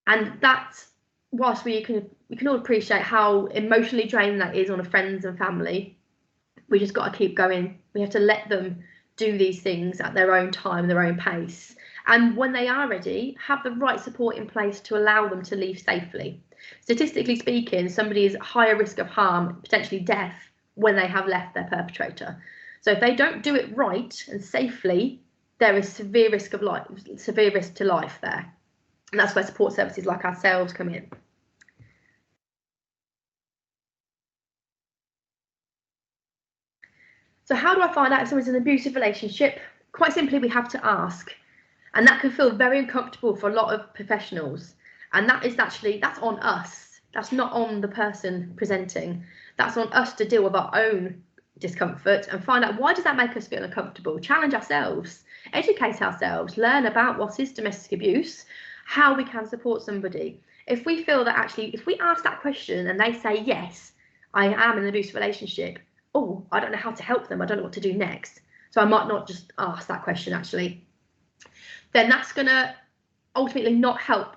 And that's, whilst we can all appreciate how emotionally draining that is on friends and family, we just got to keep going. We have to let them do these things at their own time, their own pace. And when they are ready, have the right support in place to allow them to leave safely. Statistically speaking, somebody is at higher risk of harm, potentially death, when they have left their perpetrator. So if they don't do it right and safely, there is severe risk to life there. And that's where support services like ourselves come in. So how do I find out if someone's in an abusive relationship? Quite simply, we have to ask. And that can feel very uncomfortable for a lot of professionals. And that's on us. That's not on the person presenting. That's on us to deal with our own discomfort and find out, why does that make us feel uncomfortable? Challenge ourselves, educate ourselves, learn about what is domestic abuse, how we can support somebody. If we feel that actually, if we ask that question and they say, yes, I am in an abusive relationship, oh, I don't know how to help them, I don't know what to do next, so I might not just ask that question actually, then that's going to ultimately not help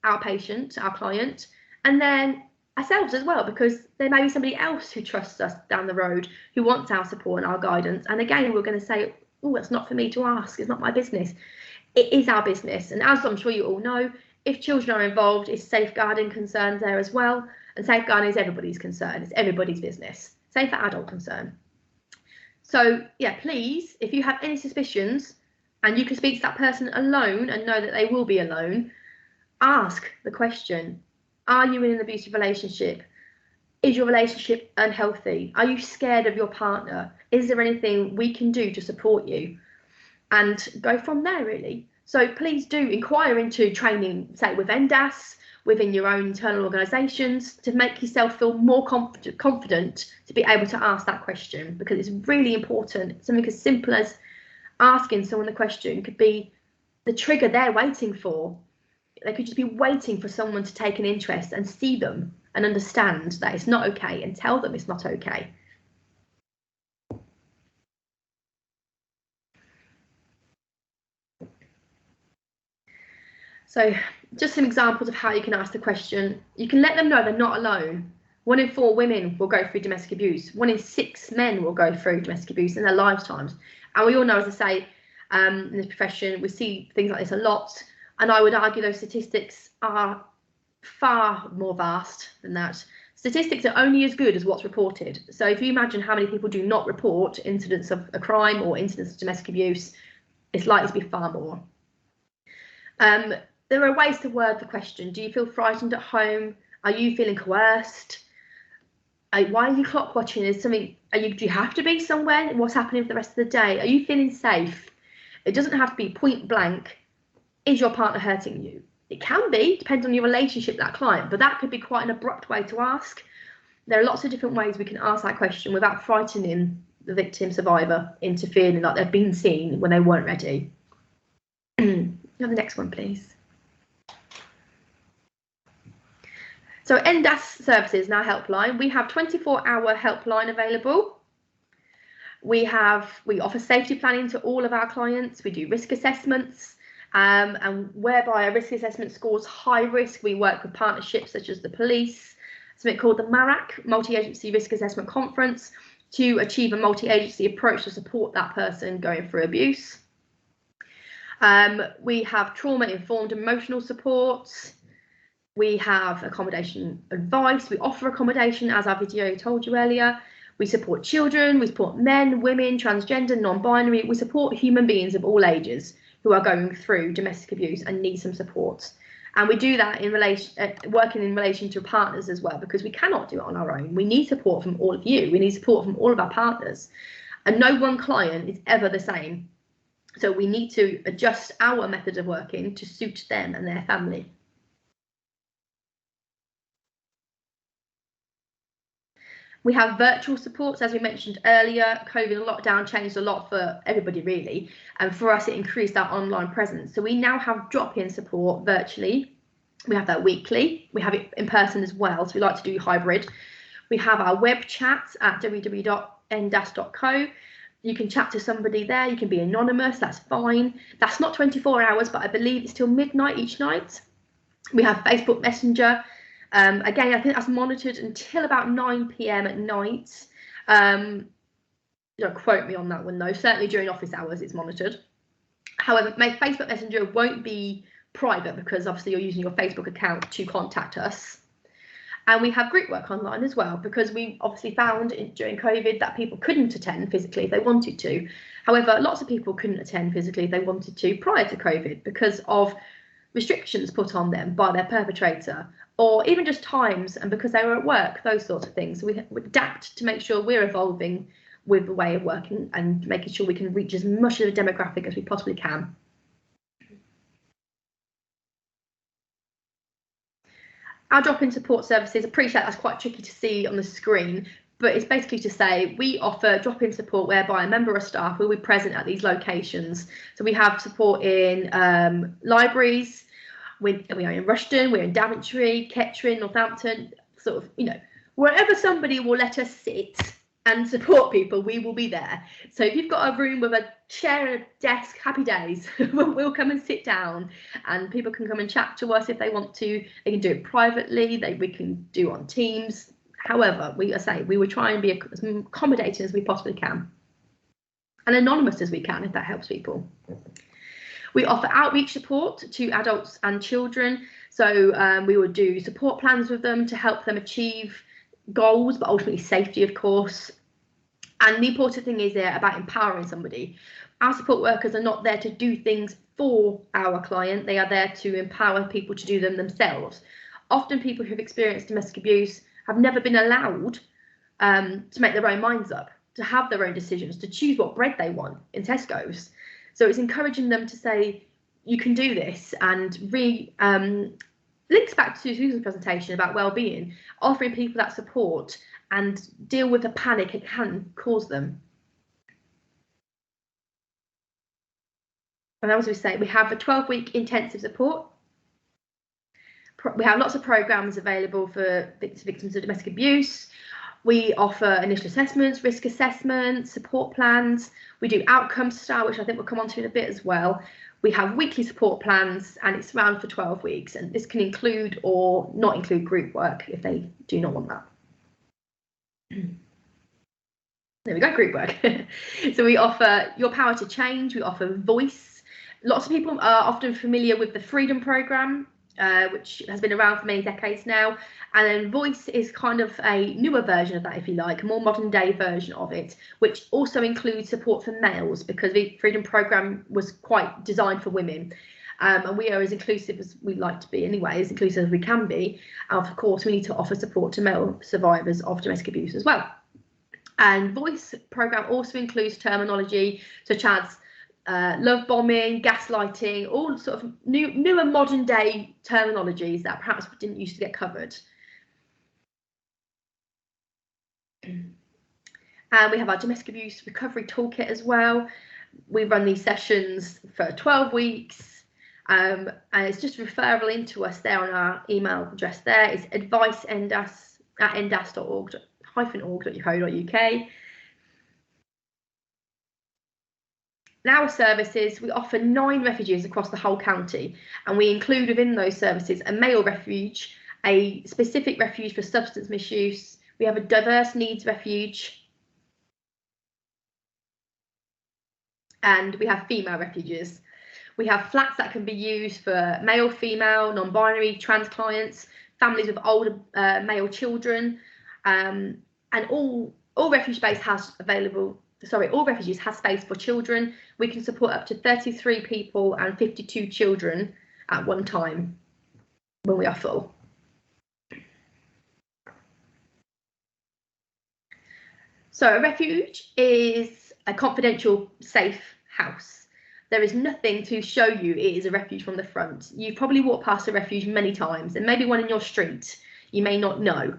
our patient, our client, and then ourselves as well, because there may be somebody else who trusts us down the road, who wants our support and our guidance. And again, we're going to say, oh, it's not for me to ask, it's not my business. It is our business. And as I'm sure you all know, if children are involved, it's safeguarding concerns there as well. And safeguarding is everybody's concern, it's everybody's business. Same for adult concern. So yeah, please, if you have any suspicions and you can speak to that person alone and know that they will be alone, ask the question, are you in an abusive relationship? Is your relationship unhealthy? Are you scared of your partner? Is there anything we can do to support you? And go from there, really. So please do inquire into training, say with NDAS, within your own internal organisations, to make yourself feel more confident to be able to ask that question, because it's really important. Something as simple as asking someone the question could be the trigger they're waiting for. They could just be waiting for someone to take an interest and see them and understand that it's not okay and tell them it's not okay. So just some examples of how you can ask the question. You can let them know they're not alone. 1 in 4 women will go through domestic abuse. 1 in 6 men will go through domestic abuse in their lifetimes. And we all know, as I say, in this profession, we see things like this a lot. And I would argue those statistics are far more vast than that. Statistics are only as good as what's reported. So if you imagine how many people do not report incidents of a crime or incidents of domestic abuse, it's likely to be far more. There are ways to word the question. Do you feel frightened at home? Are you feeling coerced? Why are you clock watching? Is something? Do you have to be somewhere? What's happening for the rest of the day? Are you feeling safe? It doesn't have to be point blank. Is your partner hurting you? It can be, depends on your relationship with that client, but that could be quite an abrupt way to ask. There are lots of different ways we can ask that question without frightening the victim survivor into feeling like they've been seen when they weren't ready. Have the next one, please. So NDAS services, now helpline. We have 24-hour helpline available. We offer safety planning to all of our clients. We do risk assessments. And whereby a risk assessment scores high risk, we work with partnerships such as the police, something called the MARAC, Multi-Agency Risk Assessment Conference, to achieve a multi-agency approach to support that person going through abuse. We have trauma-informed emotional support. We have accommodation advice. We offer accommodation, as our video told you earlier. We support children, we support men, women, transgender, non-binary. We support human beings of all ages who are going through domestic abuse and need some support. And we do that in relation, working in relation to partners as well, because we cannot do it on our own. We need support from all of you. We need support from all of our partners. And no one client is ever the same. So we need to adjust our method of working to suit them and their family. We have virtual supports, as we mentioned earlier. COVID lockdown changed a lot for everybody, really. And for us, it increased our online presence. So we now have drop-in support virtually. We have that weekly. We have it in person as well. So we like to do hybrid. We have our web chat at www.ndas.co. You can chat to somebody there. You can be anonymous. That's fine. That's not 24 hours, but I believe it's till midnight each night. We have Facebook Messenger. Again, I think that's monitored until about 9 p.m. at night. Don't quote me on that one though. Certainly during office hours it's monitored. However, my Facebook Messenger won't be private because obviously you're using your Facebook account to contact us. And we have group work online as well, because we obviously found during COVID that people couldn't attend physically if they wanted to. However, lots of people couldn't attend physically if they wanted to prior to COVID because of restrictions put on them by their perpetrator, or even just times, and because they were at work, those sorts of things. So we adapt to make sure we're evolving with the way of working and making sure we can reach as much of a demographic as we possibly can. Our drop-in support services, appreciate that's quite tricky to see on the screen, but it's basically to say we offer drop-in support whereby a member of staff will be present at these locations. So we have support in libraries, we are in Rushden, we're in Daventry, Kettering, Northampton, sort of, you know, wherever somebody will let us sit and support people, we will be there. So if you've got a room with a chair and a desk, happy days. We'll come and sit down, and people can come and chat to us if they want to. They can do it privately, we can do on Teams. However, we will try and be as accommodating as we possibly can, and anonymous as we can, if that helps people. We offer outreach support to adults and children. So we will do support plans with them to help them achieve goals, but ultimately safety, of course. And the important thing is there about empowering somebody. Our support workers are not there to do things for our client. They are there to empower people to do them themselves. Often people who've experienced domestic abuse have never been allowed to make their own minds up, to have their own decisions, to choose what bread they want in Tesco's. So it's encouraging them to say, you can do this, and links back to Susan's presentation about well-being, offering people that support and deal with the panic it can cause them. And as we say, we have a 12-week intensive support. We have lots of programs available for victims of domestic abuse. We offer initial assessments, risk assessments, support plans. We do outcome style, which I think we'll come on to in a bit as well. We have weekly support plans, and it's around for 12 weeks. And this can include or not include group work if they do not want that. There we go, group work. So we offer Your Power to Change. We offer Voice. Lots of people are often familiar with the Freedom Programme, which has been around for many decades now. And then Voice is kind of a newer version of that, if you like, a more modern day version of it, which also includes support for males, because the Freedom Programme was quite designed for women. And we are as inclusive as we like to be anyway, as inclusive as we can be. And of course, we need to offer support to male survivors of domestic abuse as well. And Voice programme also includes terminology such as love bombing, gaslighting, all sort of newer modern day terminologies that perhaps didn't used to get covered. And we have our domestic abuse recovery toolkit as well. We run these sessions for 12 weeks. And it's just a referral into us there on our email address there. It's advice@ndas.org.uk. In our services, we offer 9 refuges across the whole county, and we include within those services a male refuge, a specific refuge for substance misuse. We have a diverse needs refuge, and we have female refuges. We have flats that can be used for male, female, non-binary, trans clients, families with older male children, and all refuge space has all refuges have space for children. We can support up to 33 people and 52 children at one time when we are full. So a refuge is a confidential, safe house. There is nothing to show you it is a refuge from the front. You've probably walked past a refuge many times, and maybe one in your street you may not know.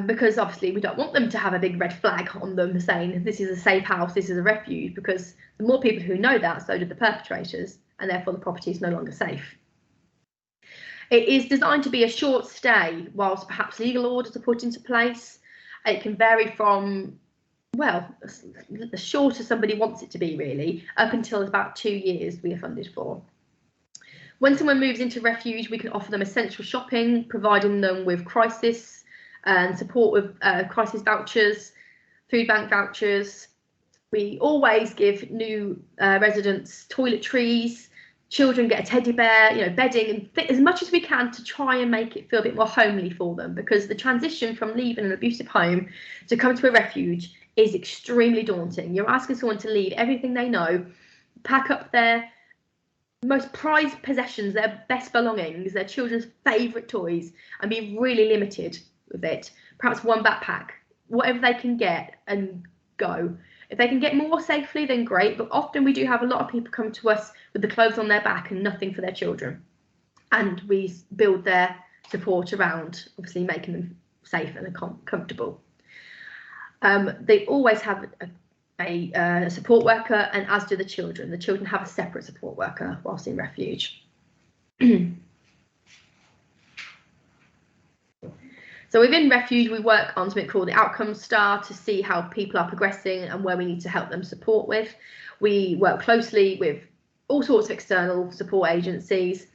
Because obviously we don't want them to have a big red flag on them saying this is a safe house, this is a refuge, because the more people who know that, so do the perpetrators, and therefore the property is no longer safe. It is designed to be a short stay whilst perhaps legal orders are put into place. It can vary from, well, as short as somebody wants it to be, really, up until about 2 years we are funded for. When someone moves into refuge, we can offer them essential shopping, providing them with crisis and support with crisis vouchers, food bank vouchers. We always give new residents toiletries, children get a teddy bear, bedding, and as much as we can to try and make it feel a bit more homely for them, because the transition from leaving an abusive home to come to a refuge is extremely daunting. You're asking someone to leave everything they know, pack up their most prized possessions, their best belongings, their children's favourite toys, and be really limited with it. Perhaps one backpack, whatever they can get, and go. If they can get more safely, then great, but often we do have a lot of people come to us with the clothes on their back and nothing for their children. And we build their support around obviously making them safe and comfortable. They always have a support worker, and as do the children. The children have a separate support worker whilst in refuge. So within refuge, we work on something called the outcome star to see how people are progressing and where we need to help them support with. We work closely with all sorts of external support agencies.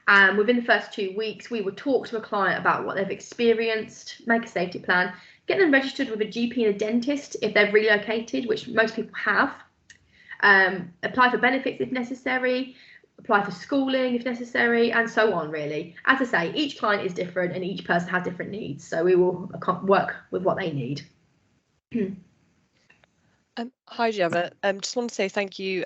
And within the first 2 weeks, we would talk to a client about what they've experienced, make a safety plan, get them registered with a GP and a dentist if they've relocated, which most people have, apply for benefits if necessary, apply for schooling if necessary, and so on, really. As I say, each client is different and each person has different needs, so we will work with what they need. Hi Gemma, just want to say thank you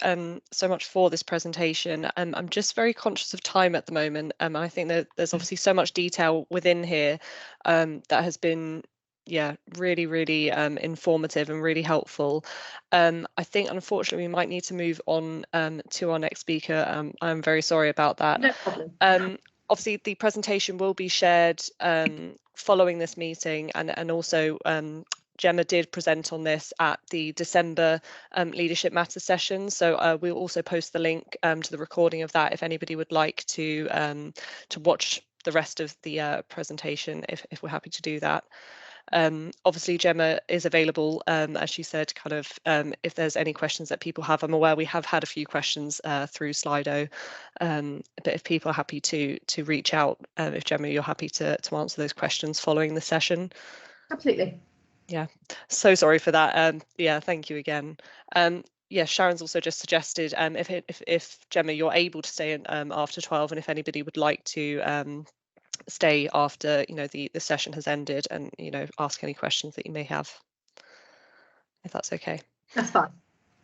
so much for this presentation. I'm just very conscious of time at the moment. I think that there's obviously so much detail within here that has been really informative and really helpful. I think unfortunately we might need to move on to our next speaker. I'm very sorry about that. No problem. Obviously the presentation will be shared following this meeting, and also Gemma did present on this at the December Leadership Matters session, so we'll also post the link to the recording of that if anybody would like to watch the rest of the presentation, if we're happy to do that. Obviously Gemma is available, as she said, kind of if there's any questions that people have. I'm aware we have had a few questions through Slido, but if people are happy to reach out, if Gemma, you're happy to answer those questions following the session. Absolutely. Yeah, so sorry for that. Yeah, thank you again. Yeah, Sharon's also just suggested if Gemma, you're able to stay in after 12, and if anybody would like to stay after the session has ended, and ask any questions that you may have, if that's okay. That's fine.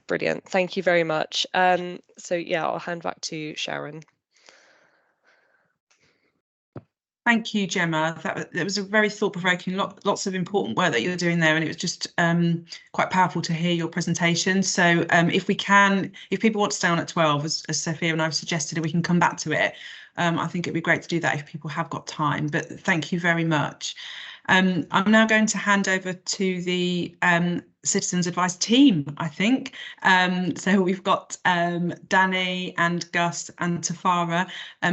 Brilliant, thank you very much. So yeah, I'll hand back to Sharon. Thank you, Gemma. That was a very thought-provoking, lots of important work that you're doing there, and it was just quite powerful to hear your presentation. So if people want to stay on at 12, as Sophia and I've suggested, we can come back to it. I think it'd be great to do that if people have got time, but thank you very much. I'm now going to hand over to the Citizens Advice team, I think. So we've got Danny and Gus and Tafara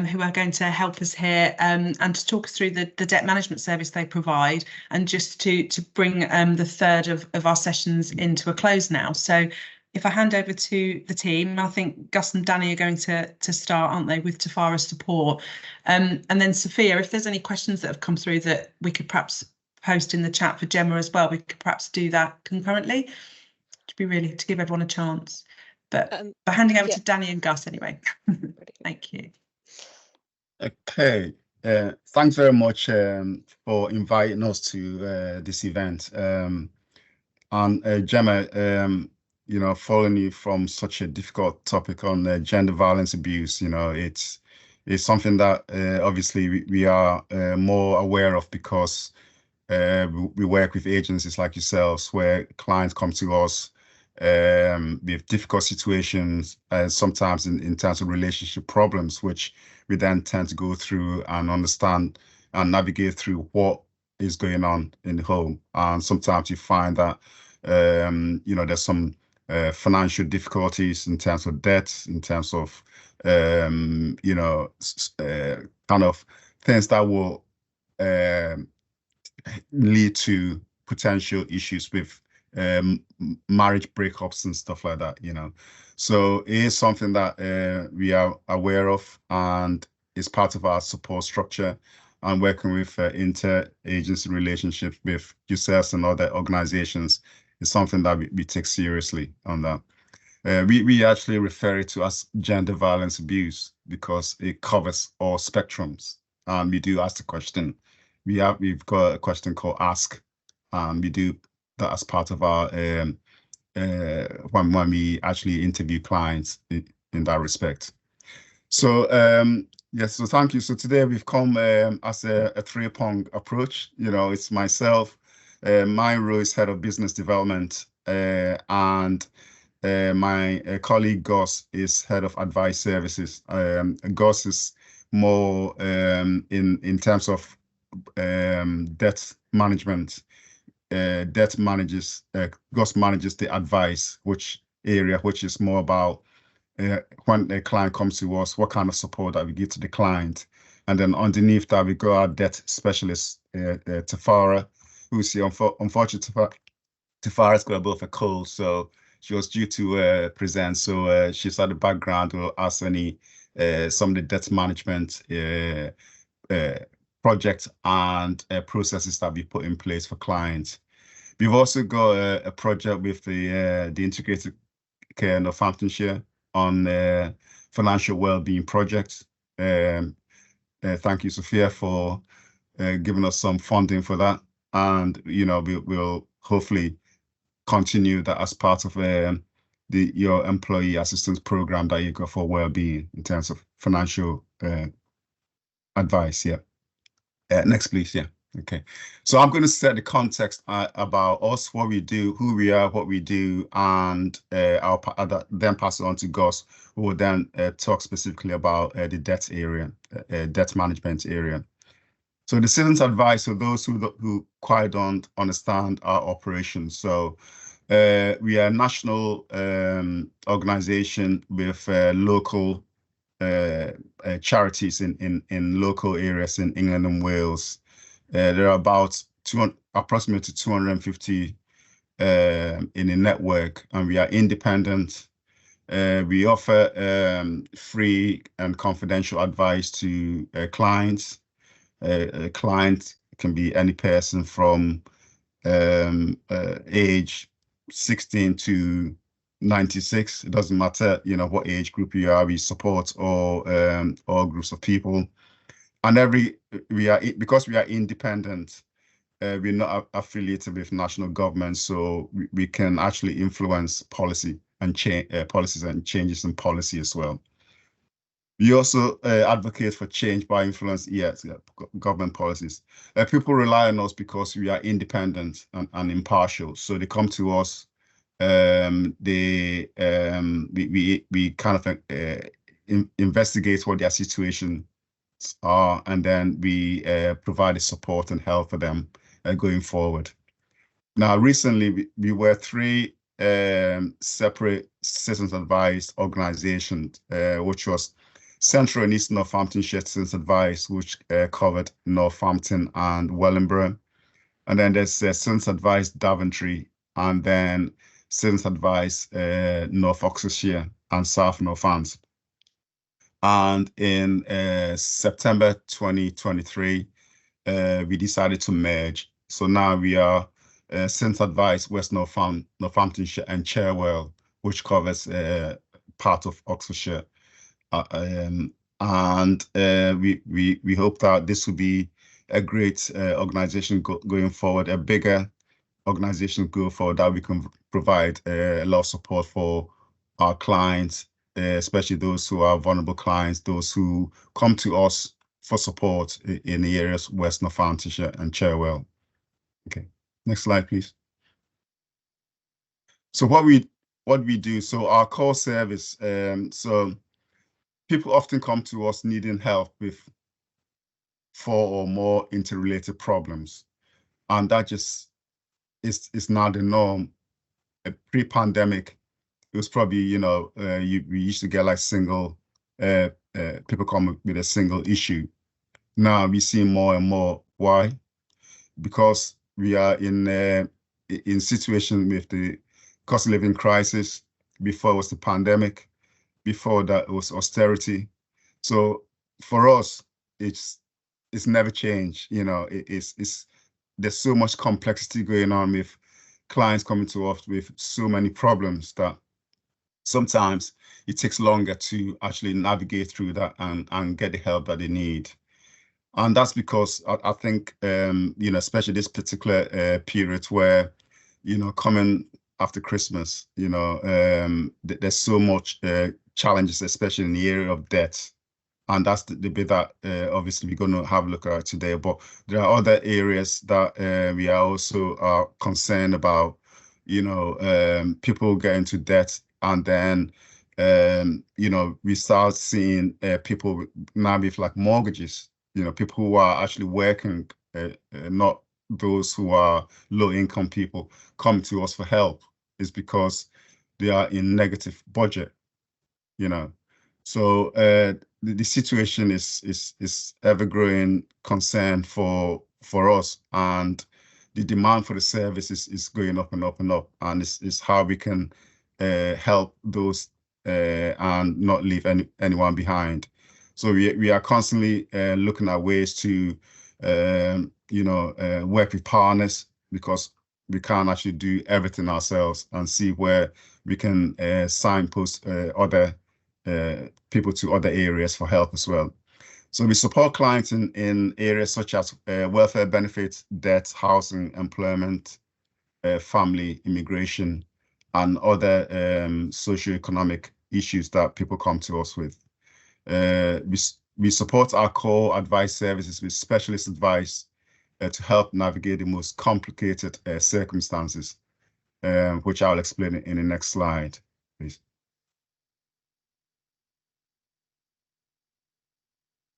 who are going to help us here and to talk us through the debt management service they provide, and just to bring the third of our sessions into a close now. So if I hand over to the team, I think Gus and Danny are going to start, aren't they, with Tafara's support. And then Sophia, if there's any questions that have come through that we could perhaps post in the chat for Gemma as well, we could perhaps do that concurrently, to give everyone a chance. But handing over to Danny and Gus anyway. Thank you. Okay, thanks very much for inviting us to this event. And Gemma, following you from such a difficult topic on gender violence abuse, it's something that obviously we are more aware of, because we work with agencies like yourselves, where clients come to us with difficult situations, sometimes in terms of relationship problems, which we then tend to go through and understand and navigate through what is going on in the home. And sometimes you find that there's some financial difficulties in terms of debt, in terms of kind of things that will lead to potential issues with marriage breakups and stuff like that. So it is something that we are aware of, and it's part of our support structure, and working with inter-agency relationships with yourselves and other organizations is something that we take seriously on that. We actually refer it to as gender violence abuse because it covers all spectrums. And we do ask the question. We've got a question called Ask, and we do that as part of our when we actually interview clients in that respect. So yes, so thank you. So today we've come as a three-pronged approach. It's myself. My role is head of business development, and my colleague Gus is head of advice services. Gus is more in terms of debt management. Debt manages, GOS manages the advice, which is more about when a client comes to us, what kind of support that we give to the client. And then underneath that, we got our debt specialist, Tafara, who's here. Unfortunately, Tafara's got a bit of a cold, so she was due to present. So she's at the background to ask any some of the debt management projects and processes that we put in place for clients. We've also got a project with the Integrated Care Northamptonshire on financial wellbeing projects. Thank you, Sophia, for giving us some funding for that, and we'll hopefully continue that as part of your employee assistance program that you got for wellbeing in terms of financial advice. Yeah. Next, please. Yeah. Okay. So I'm going to set the context about us, what we do, who we are, what we do, and I'll then pass it on to Gus, who will then talk specifically about the debt area, debt management area. So the citizens' advice for those who quite don't understand our operations. So we are a national organization with local charities in local areas in England and Wales. There are about approximately 250 in a network, and we are independent. We offer free and confidential advice to clients. A client can be any person from age 16 to 96. It doesn't matter, what age group you are. We support all groups of people. And because we are independent, we're not affiliated with national government, so we can actually influence policy and policies and changes in policy as well. We also advocate for change by influence, government policies. People rely on us because we are independent and impartial. So they come to us. We kind of investigate what their situation are, and then we provide the support and help for them going forward. Now, recently, we were 3 separate citizens advice organizations, which was Central and East Northamptonshire Citizens Advice, which covered Northampton and Wellingborough. And then there's Citizens Advice Daventry, and then Citizens Advice North Oxfordshire and South Northants. And in September 2023, we decided to merge. So now we are Citizens Advice West Northamptonshire and Cherwell, which covers part of Oxfordshire. We hope that this will be a great organization going forward, a bigger organization going forward, that we can provide a lot of support for our clients, especially those who are vulnerable clients, those who come to us for support in the areas West Northamptonshire and Cherwell. Okay, next slide, please. So what we do, so our core service, so people often come to us needing help with 4 or more interrelated problems, and that just is now the norm. Pre-pandemic, it was probably, we used to get like single, people come with a single issue. Now we see more and more. Why? Because we are in situation with the cost of living crisis. Before it was the pandemic. Before that it was austerity. So for us, it's never changed. There's so much complexity going on with clients coming to us with so many problems that sometimes it takes longer to actually navigate through that and get the help that they need. And that's because I think, especially this particular period where, coming after Christmas, there's so much challenges, especially in the area of debt. And that's the bit that obviously we're going to have a look at today. But there are other areas that we are also concerned about, people get into debt and then you know, we start seeing people now with like mortgages, you know, people who are actually working, not those who are low income people, come to us for help. Is because they are in negative budget, you know. So the situation is ever growing concern for us, and the demand for the service is going up and up and up, and it's how we can help those and not leave anyone behind. So we are constantly looking at ways to you know, work with partners, because we can't actually do everything ourselves, and see where we can signpost other people to other areas for help as well. So we support clients in areas such as welfare benefits, debt, housing, employment, family, immigration, and other socioeconomic issues that people come to us with. We support our core advice services with specialist advice to help navigate the most complicated circumstances, which I'll explain in the next slide, please.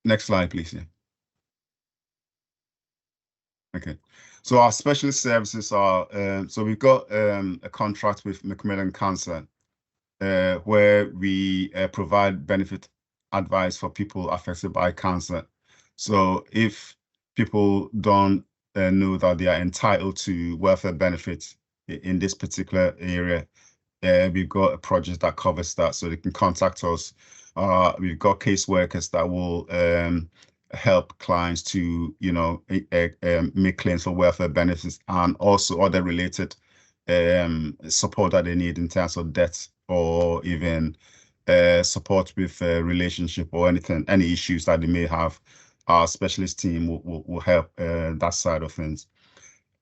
Next slide, please. Yeah. Okay. So our specialist services are, so we've got a contract with Macmillan Cancer, where we provide benefit advice for people affected by cancer. So if people don't know that they are entitled to welfare benefits in this particular area, we've got a project that covers that, so they can contact us. We've got caseworkers that will help clients to, you know, make claims for welfare benefits, and also other related support that they need in terms of debt, or even support with relationship or anything, any issues that they may have. Our specialist team will help that side of things.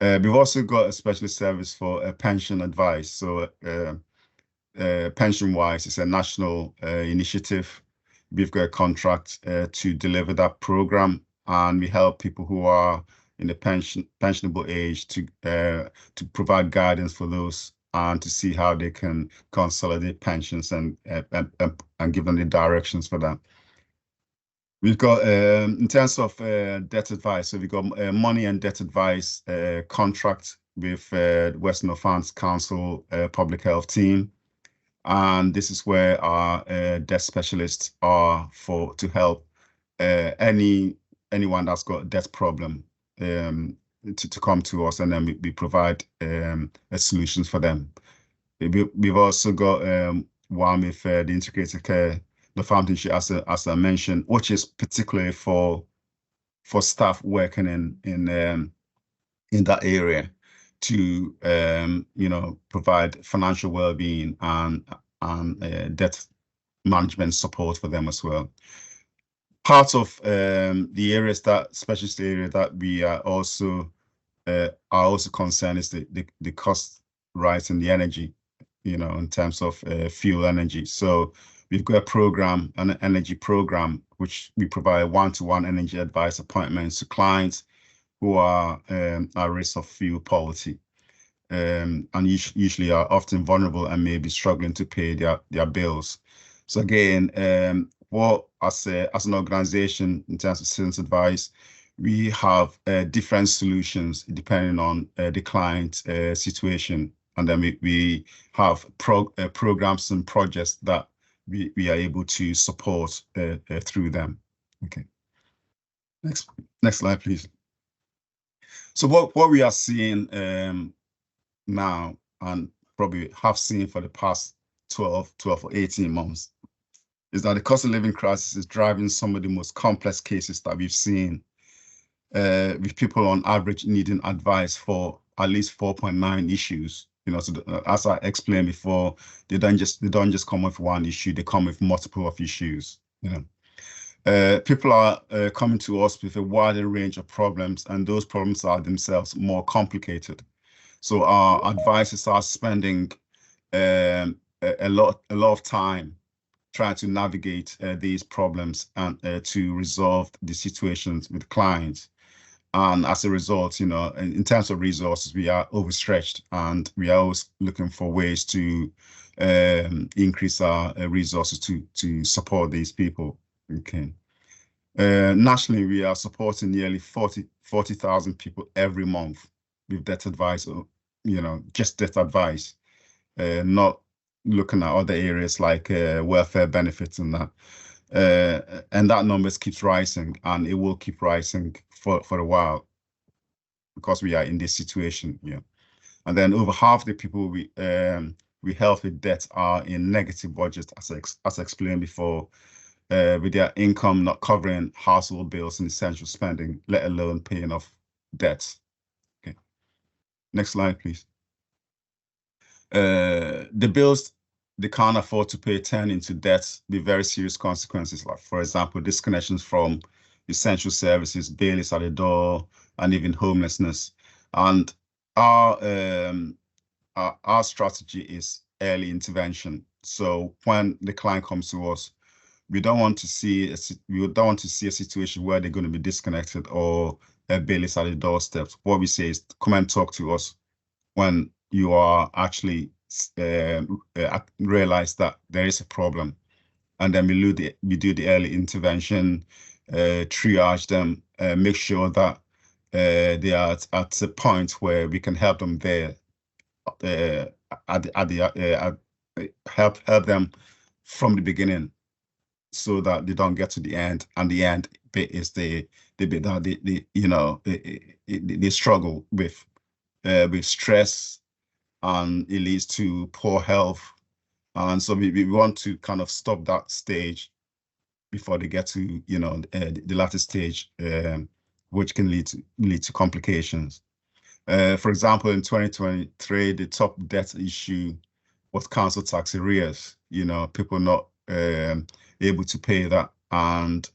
We've also got a specialist service for pension advice. So pension-wise, it's a national initiative. We've got a contract to deliver that program, and we help people who are in the pensionable age to provide guidance for those, and to see how they can consolidate pensions and give them the directions for that. We've got, in terms of debt advice, so we've got money and debt advice contract with West Northants Council Public Health Team. And this is where our debt specialists are to help anyone that's got a debt problem to come to us, and then we provide solutions for them. We've also got one with the Integrated Care Northamptonshire, as I mentioned, which is particularly for staff working in that area, to you know, provide financial well-being and debt management support for them as well. Part of the areas that specialist area that we are also concerned is the cost rise in the energy, you know, in terms of fuel energy. So we've got a program, an energy program, which we provide one-to-one energy advice appointments to clients who are at risk of fuel poverty, and usually are often vulnerable and may be struggling to pay their bills. So again, as an organization, in terms of citizens advice, we have different solutions depending on the client situation, and then we have programs and projects that we are able to support through them. Okay. Next slide, please. So what we are seeing now, and probably have seen for the past 12 or 18 months, is that the cost of living crisis is driving some of the most complex cases that we've seen, with people on average needing advice for at least 4.9 issues. You know, so as I explained before, they don't just come with one issue; they come with multiple of issues. You know. People are coming to us with a wider range of problems, and those problems are themselves more complicated. So our advisors are spending a lot of time trying to navigate these problems and to resolve the situations with clients. And as a result, you know, in terms of resources, we are overstretched, and we are always looking for ways to increase our resources to support these people. Okay. Nationally, we are supporting nearly 40,000 people every month with debt advice, or, just debt advice, not looking at other areas like welfare benefits and that. And that numbers keeps rising, and it will keep rising for a while because we are in this situation. Yeah. And then over half the people we help with debt are in negative budgets, as explained before, with their income not covering household bills and essential spending, let alone paying off debts. Okay. Next slide, please. The bills they can't afford to pay turn into debts with very serious consequences, like, for example, disconnections from essential services, bailiffs at the door, and even homelessness. And our strategy is early intervention. So when the client comes to us, we don't want to see a situation where they're going to be disconnected or bailiffs at the doorstep. What we say is, come and talk to us when you are actually realize that there is a problem, and then we do the early intervention, triage them, make sure that they are at a point where we can help them there, help them from the beginning, so that they don't get to the end, and the end bit is the bit that they struggle with stress, and it leads to poor health. And so we want to kind of stop that stage before they get to the latter stage, which can lead to complications. For example, in 2023, the top debt issue was council tax arrears. People not able to pay that, and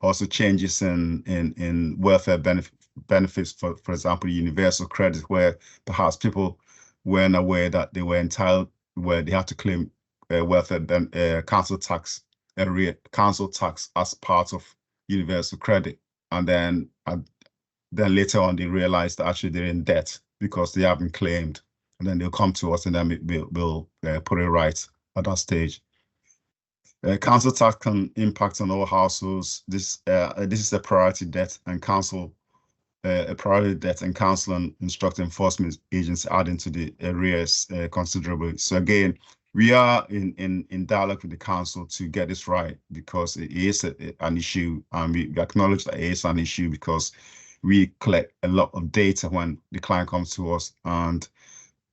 also changes in welfare benefits. For example, universal credit, where perhaps people weren't aware that they were entitled, where they had to claim welfare council tax as part of universal credit, and then later on they realized that actually they're in debt because they haven't claimed, and then they'll come to us, and then we'll put it right at that stage. Council tax can impact on all households. This is a priority debt, and council and instruct enforcement agents adding to the arrears considerably. So again, we are in dialogue with the council to get this right, because it is an issue, and we acknowledge that it is an issue because we collect a lot of data when the client comes to us, and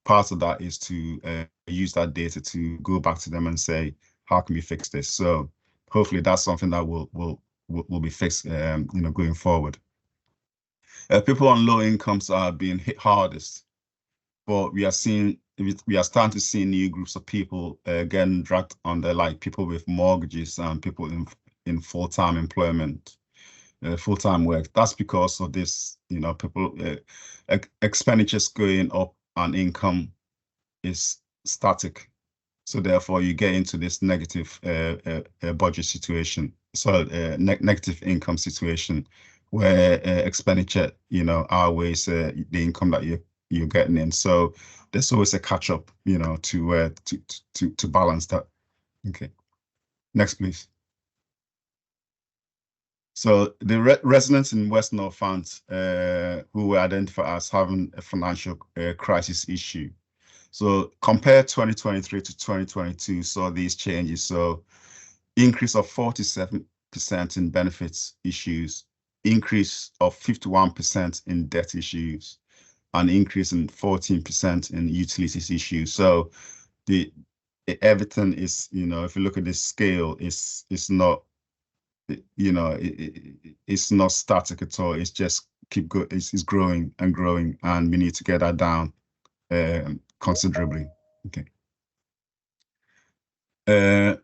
part of that is to use that data to go back to them and say, how can we fix this? So hopefully that's something that will be fixed, going forward. People on low incomes are being hit hardest, but we are starting to see new groups of people getting dragged under, like people with mortgages and people in full-time employment, full-time work. That's because of this, people expenditures going up and income is static. So therefore, you get into this negative budget situation, so negative income situation, where expenditure, outweighs the income that you're getting in. So there's always a catch up, to balance that. Okay, next, please. So the residents in West Northant who were identified as having a financial crisis issue. So compare 2023 to 2022, saw these changes. So increase of 47% in benefits issues, increase of 51% in debt issues, an increase in 14% in utilities issues. So everything is, if you look at this scale, it's not, it's not static at all. It's just it's growing and growing, and we need to get that down considerably. Okay. There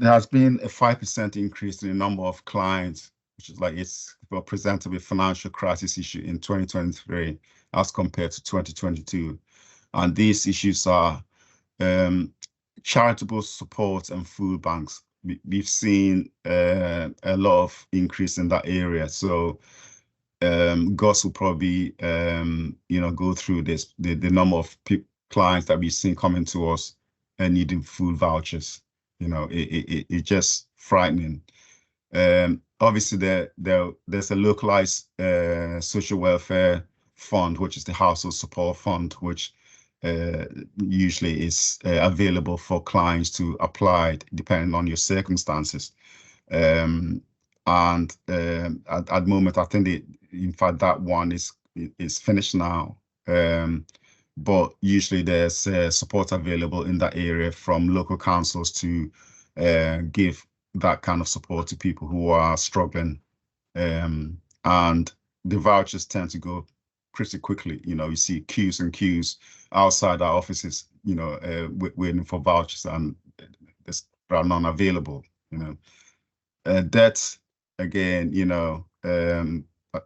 has been a 5% increase in the number of clients, which is like were presented with financial crisis issue in 2023 as compared to 2022. And these issues are charitable support and food banks. We've seen a lot of increase in that area. So Gus will probably go through this, the number of clients that we've seen coming to us needing food vouchers. You know, it's just frightening. Obviously, there's a localized social welfare fund, which is the household support fund, which usually is available for clients to apply depending on your circumstances. And at the moment, I think in fact that one is finished now. But usually there's support available in that area from local councils to give that kind of support to people who are struggling. And the vouchers tend to go pretty quickly. You know, you see queues and queues outside our offices, you know, waiting for vouchers, and there are none available, you know. Debt, again, you know,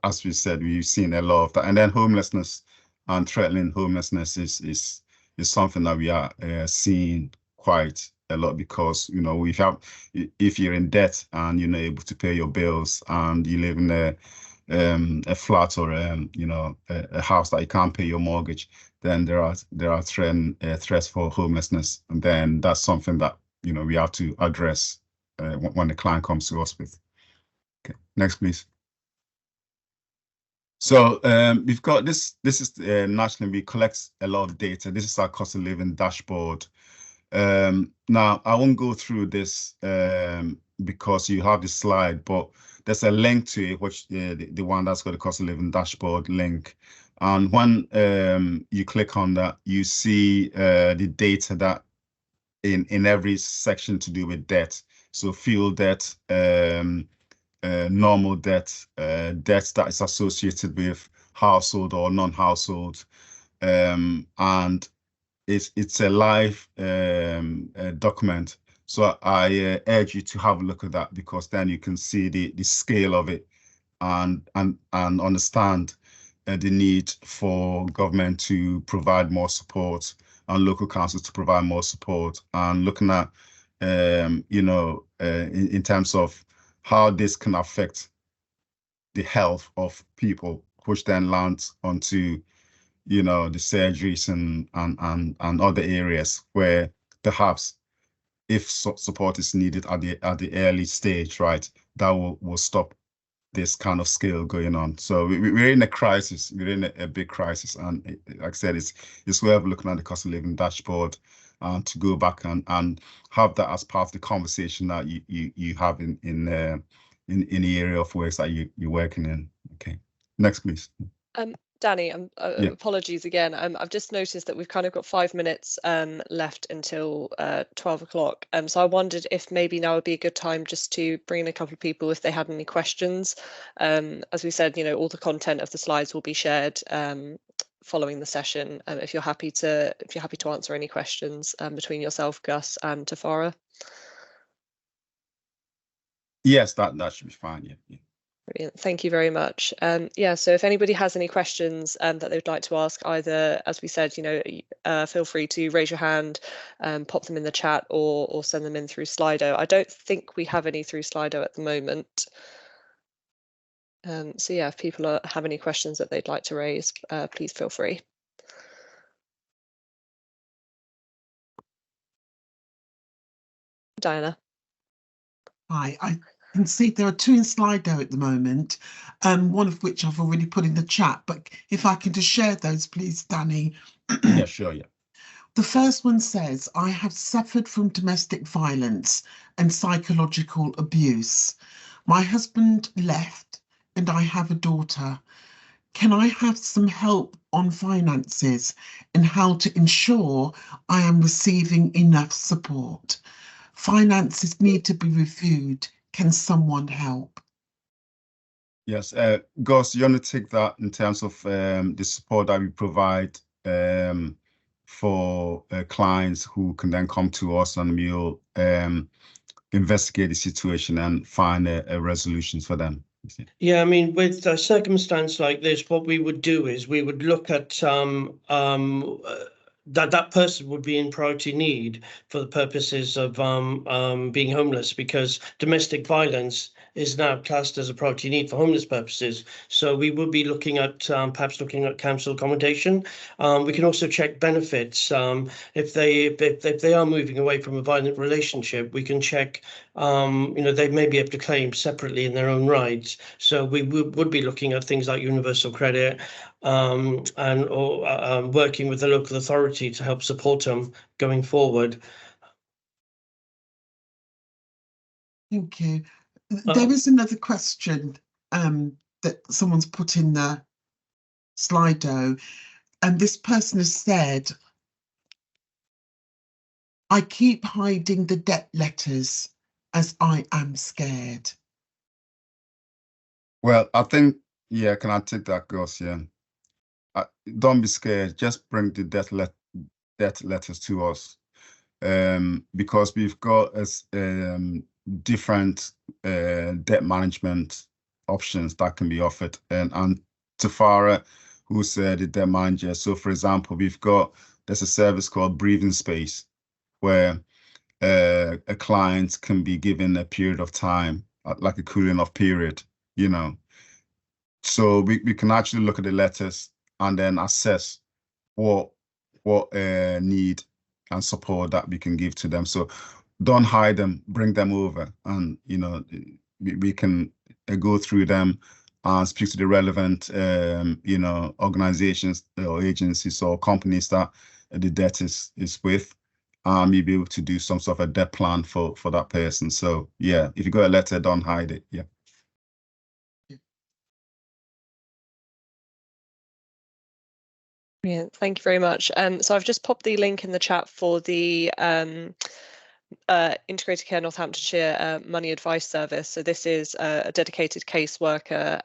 as we said, we've seen a lot of that. And then homelessness and threatening homelessness is something that we are seeing quite a lot, because, you know, if you're in debt and you're not able to pay your bills and you live in a flat or you know, a house that you can't pay your mortgage, then there are threats for homelessness, and then that's something that, you know, we have to address when the client comes to us with. Okay, next please. So we've got this is nationally, we collect a lot of data. This is our cost of living dashboard. Now I won't go through this because you have the slide, but there's a link to it, which the one that's got the cost of living dashboard link. And when you click on that, you see the data that in every section to do with debt. So fuel debt, normal debt, debt that is associated with household or non-household, and it's a live document. So I urge you to have a look at that, because then you can see the scale of it and understand the need for government to provide more support and local councils to provide more support, and looking at you know, in terms of how this can affect the health of people, which then lands onto, you know, the surgeries and other areas where perhaps if support is needed at the early stage, right, that will stop this kind of scale going on. So we're in a crisis. We're in a big crisis, and like I said, it's worth looking at the cost of living dashboard to go back and have that as part of the conversation that you have in the area of works that you're working in. Okay, next please. Danny, apologies again. I've just noticed that we've kind of got 5 minutes left until 12 o'clock. So I wondered if maybe now would be a good time just to bring in a couple of people if they had any questions. As we said, you know, all the content of the slides will be shared following the session. If you're happy to answer any questions between yourself, Gus, and Tafara. Yes, that should be fine. Yeah. Brilliant. Thank you very much. Yeah, so if anybody has any questions that they'd like to ask, either, as we said, you know, feel free to raise your hand, pop them in the chat, or send them in through Slido. I don't think we have any through Slido at the moment. So yeah, if people have any questions that they'd like to raise, please feel free. Diana. Hi, I can see there are 2 in Slido at the moment, one of which I've already put in the chat, but if I can just share those, please, Danny. Yeah, sure, yeah. The first one says, I have suffered from domestic violence and psychological abuse. My husband left and I have a daughter. Can I have some help on finances and how to ensure I am receiving enough support? Finances need to be reviewed. Can someone help? Yes, Gus, you want to take that in terms of the support that we provide for clients who can then come to us, and we'll investigate the situation and find a resolution for them. Yeah, I mean, with a circumstance like this, what we would do is we would look at that person would be in priority need for the purposes of being homeless, because domestic violence is now classed as a priority need for homeless purposes. So we will be looking at perhaps looking at council accommodation. We can also check benefits. If they are moving away from a violent relationship, we can check. They may be able to claim separately in their own right. So we would be looking at things like universal credit, or working with the local authority to help support them going forward. Thank you. There is another question that someone's put in the Slido, and this person has said, I keep hiding the debt letters as I am scared. Well, I think, yeah, can I take that, Gus? Yeah. Don't be scared. Just bring the debt letters to us, because we've got different debt management options that can be offered. And Tafara, who's the debt manager. So, for example, there's a service called Breathing Space, where a client can be given a period of time, like a cooling off period, So we can actually look at the letters and then assess what need and support that we can give to them. So don't hide them, bring them over, and we can go through them and speak to the relevant organizations or agencies or companies that the debt is with, and we'll be able to do some sort of a debt plan for that person. So yeah, if you got a letter, don't hide it. Yeah. Yeah, thank you very much. So I've just popped the link in the chat for the Integrated Care Northamptonshire Money Advice Service. So this is a dedicated caseworker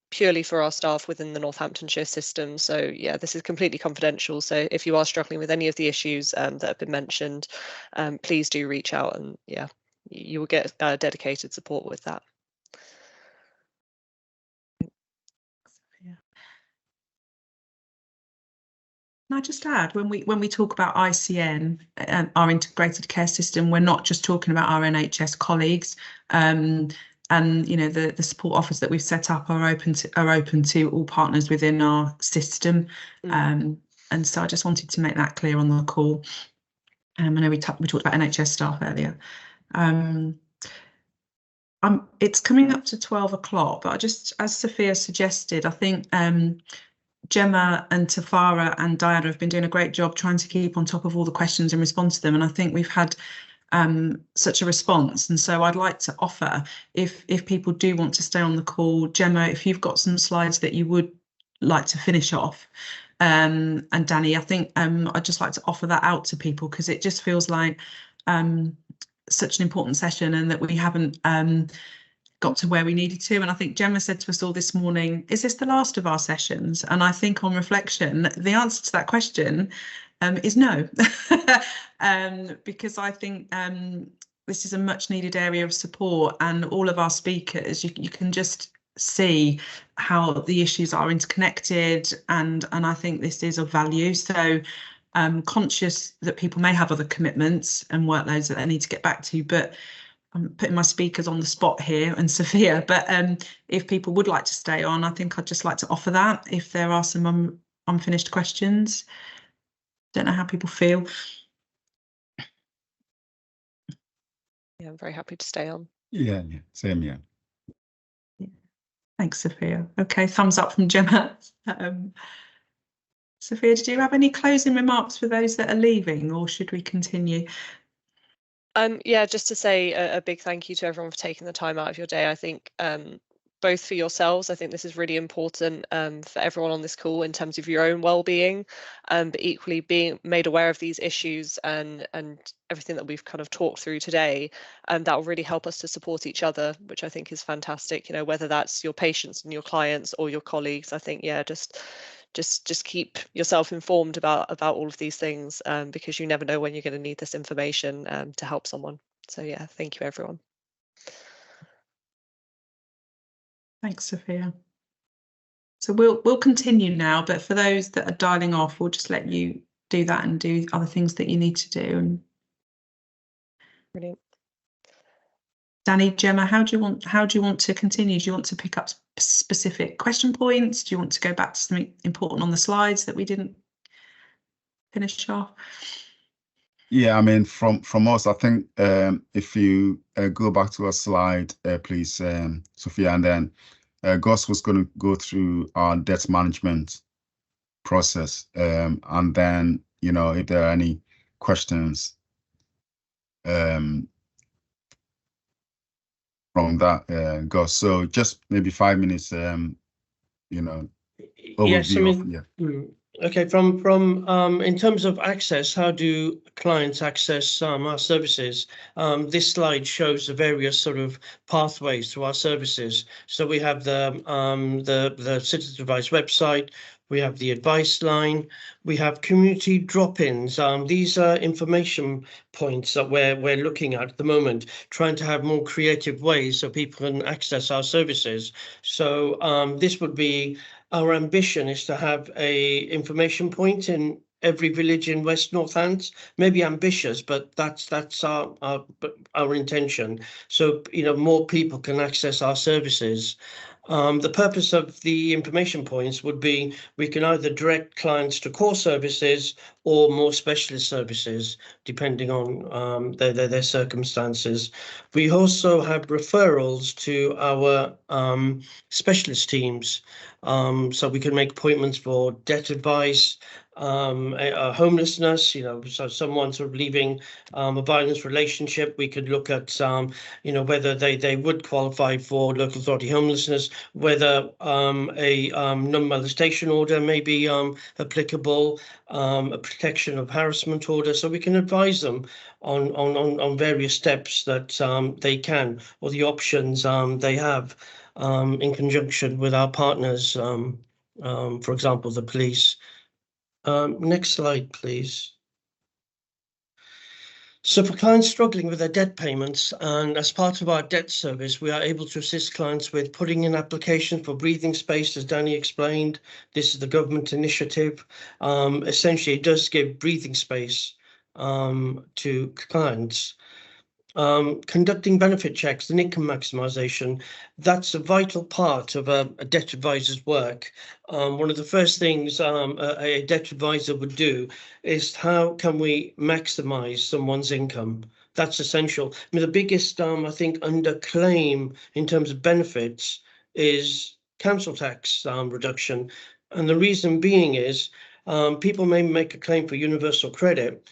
purely for our staff within the Northamptonshire system. So yeah, this is completely confidential. So if you are struggling with any of the issues that have been mentioned, please do reach out, and yeah, you will get dedicated support with that. Can I just add, when we talk about ICN, our integrated care system, we're not just talking about our NHS colleagues, and the support offers that we've set up are open to all partners within our system. And so I just wanted to make that clear on the call. I know we talked about NHS staff earlier. It's coming up to 12 o'clock, but just as Sophia suggested, I think Gemma and Tafara and Diana have been doing a great job trying to keep on top of all the questions and respond to them. And I think we've had such a response. And so I'd like to offer, if people do want to stay on the call, Gemma, if you've got some slides that you would like to finish off, and Danny, I think I'd just like to offer that out to people, because it just feels like such an important session, and that we haven't got to where we needed to. And I think Gemma said to us all this morning, is this the last of our sessions? And I think on reflection, the answer to that question is no, because I think this is a much needed area of support, and all of our speakers, you can just see how the issues are interconnected, and I think this is of value. So conscious that people may have other commitments and workloads that they need to get back to, but I'm putting my speakers on the spot here and Sophia, but if people would like to stay on, I think I'd just like to offer that if there are some unfinished questions. Don't know how people feel. Yeah, I'm very happy to stay on. Yeah, same, yeah. Thanks, Sophia. Okay, thumbs up from Gemma. Sophia, did you have any closing remarks for those that are leaving, or should we continue? Yeah, just to say a big thank you to everyone for taking the time out of your day. I think both for yourselves, I think this is really important for everyone on this call in terms of your own well-being, but equally being made aware of these issues and everything that we've kind of talked through today, and that will really help us to support each other, which I think is fantastic. Whether that's your patients and your clients or your colleagues, I think just keep yourself informed about all of these things, because you never know when you're going to need this information to help someone. So yeah, thank you everyone. Thanks, Sophia. So we'll continue now, but for those that are dialing off, we'll just let you do that and do other things that you need to do. Brilliant. Danny, Gemma, how do you want to continue? Do you want to pick up specific question points? Do you want to go back to something important on the slides that we didn't finish off? Yeah, I mean, from us, I think if you go back to a slide, please, Sophia, and then Gus was going to go through our debt management process, and then, you know, if there are any questions from that, Gus. So just maybe 5 minutes, you know, overview. Yes, I mean, okay, from in terms of access, how do clients access our services? This slide shows the various sort of pathways to our services. So we have the Citizen Advice website, we have the advice line, we have community drop-ins. These are information points that we're looking at the moment, trying to have more creative ways so people can access our services. So this would be, our ambition is to have a information point in every village in West Northants. Maybe ambitious, but that's our intention. So, you know, more people can access our services. The purpose of the information points would be we can either direct clients to core services or more specialist services, depending on their circumstances. We also have referrals to our specialist teams. So we can make appointments for debt advice, homelessness, you know, so someone sort of leaving a violence relationship, we could look at, you know, whether they would qualify for local authority homelessness, whether a non-molestation order may be applicable, a protection of harassment order. So we can advise them on various steps that they can, or the options they have in conjunction with our partners, for example, the police. Next slide, please. So for clients struggling with their debt payments, and as part of our debt service, we are able to assist clients with putting in applications for breathing space, as Danny explained. This is the government initiative. Essentially, it does give breathing space to clients. Conducting benefit checks and income maximisation, that's a vital part of a debt advisor's work. One of the first things a debt advisor would do is how can we maximise someone's income? That's essential. I mean, the biggest, I think, underclaim in terms of benefits is council tax reduction. And the reason being is people may make a claim for universal credit,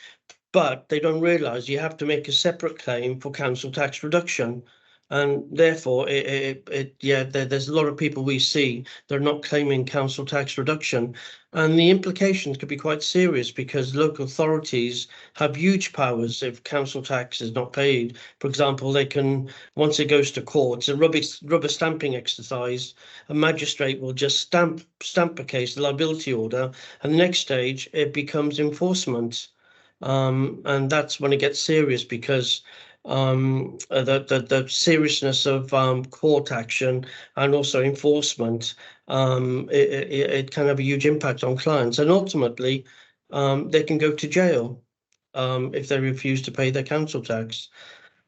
but they don't realise you have to make a separate claim for council tax reduction. And therefore, there's a lot of people we see, they're not claiming council tax reduction. And the implications could be quite serious because local authorities have huge powers if council tax is not paid. For example, they can, once it goes to court, it's a rubber stamping exercise. A magistrate will just stamp a case, the liability order, and the next stage, it becomes enforcement. And that's when it gets serious because the seriousness of court action and also enforcement, it can have a huge impact on clients, and ultimately they can go to jail if they refuse to pay their council tax.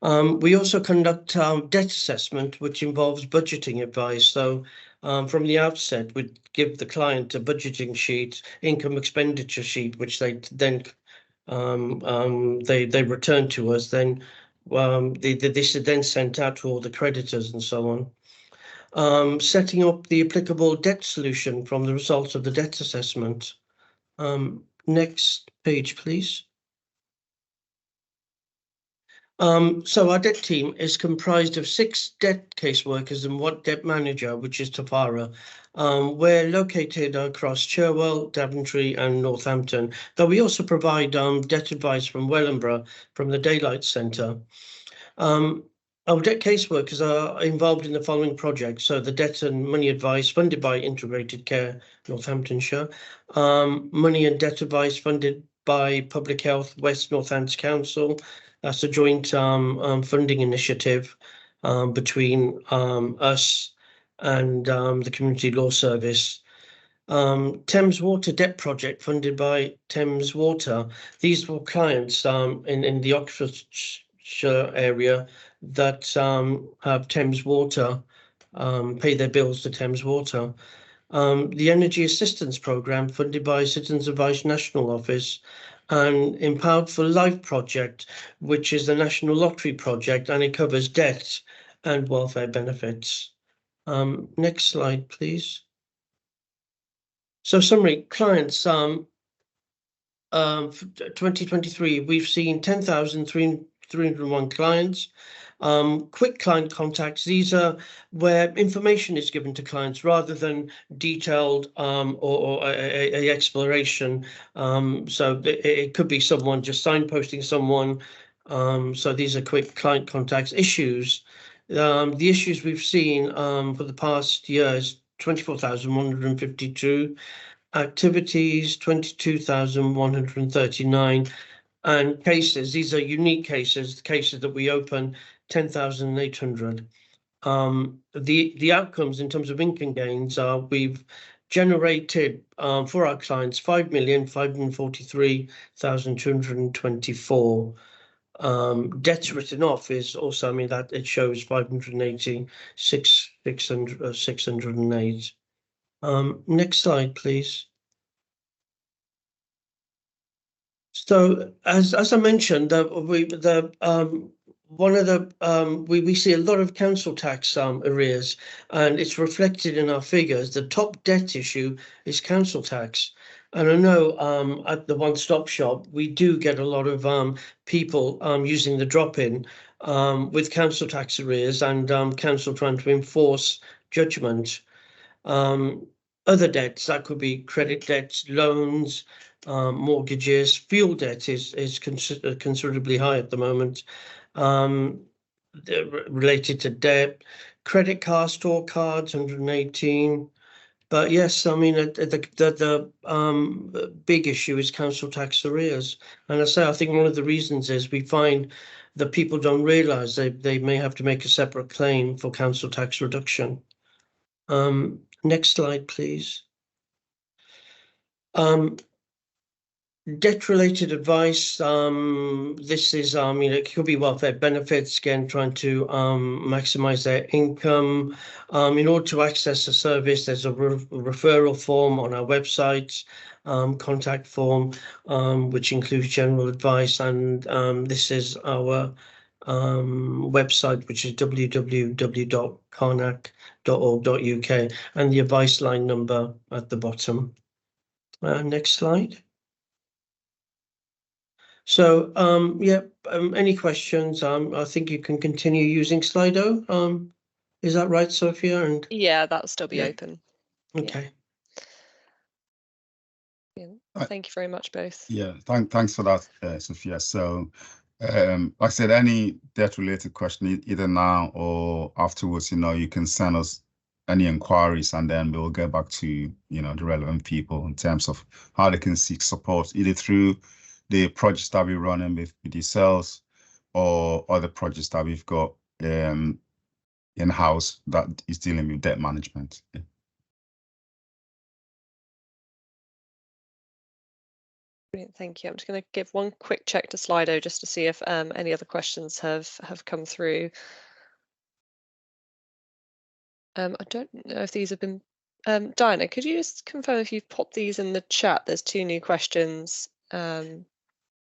We also conduct debt assessment, which involves budgeting advice. So from the outset, we'd give the client a budgeting sheet, income expenditure sheet, which they then they return to us. Then this is then sent out to all the creditors and so on. Setting up the applicable debt solution from the results of the debt assessment. Next page, please. So our debt team is comprised of 6 debt caseworkers and 1 debt manager, which is Tafara. We're located across Cherwell, Daventry and Northampton, though we also provide debt advice from Wellingborough, from the Daylight Centre. Our debt caseworkers are involved in the following projects. So the debt and money advice funded by Integrated Care Northamptonshire, money and debt advice funded by Public Health West Northants Council. That's a joint funding initiative between us and the Community Law Service. Thames Water Debt Project funded by Thames Water. These were clients in the Oxfordshire area that have Thames Water, pay their bills to Thames Water. The Energy Assistance Programme funded by Citizens Advice National Office, and Empowered for Life project, which is the National Lottery project, and it covers debt and welfare benefits. Next slide, please. So summary, clients, 2023, we've seen 10,301 clients. Quick client contacts, these are where information is given to clients rather than detailed or a exploration. So it could be someone just signposting someone. So these are quick client contacts. Issues, the issues we've seen for the past year is 24,152. Activities, 22,139. And cases, these are unique cases, cases that we open, 10,800. The outcomes in terms of income gains are we've generated for our clients 5,543,224. Debts written off is also, I mean, that it shows 586,608. Next slide, please. So as I mentioned, we see a lot of council tax arrears, and it's reflected in our figures. The top debt issue is council tax, and I know at the One Stop Shop we do get a lot of people using the drop-in with council tax arrears and council trying to enforce judgment. Other debts, that could be credit debts, loans, mortgages. Fuel debt is considerably high at the moment, related to debt. Credit card, store cards, 118. But yes, I mean the big issue is council tax arrears, and I think one of the reasons is we find that people don't realise they may have to make a separate claim for council tax reduction. Next slide, please. Debt-related advice. This is, it could be welfare benefits, again, trying to maximise their income. In order to access the service, there's a referral form on our website, contact form, which includes general advice, and this is our website, which is www.carnac.org.uk, and the advice line number at the bottom. Next slide. So any questions? I think you can continue using Slido. Is that right, Sophia? And yeah, that'll still be open. Okay. Yeah. Thank you very much, both. Yeah, thanks for that, Sophia. So like I said, any debt related question, either now or afterwards, you can send us any inquiries, and then we'll get back to the relevant people in terms of how they can seek support, either through the projects that we're running with yourselves or other projects that we've got in-house that is dealing with debt management. Yeah. Brilliant, thank you. I'm just going to give one quick check to Slido just to see if any other questions have come through. I don't know if these have been. Diana, could you just confirm if you've popped these in the chat? There's two new questions.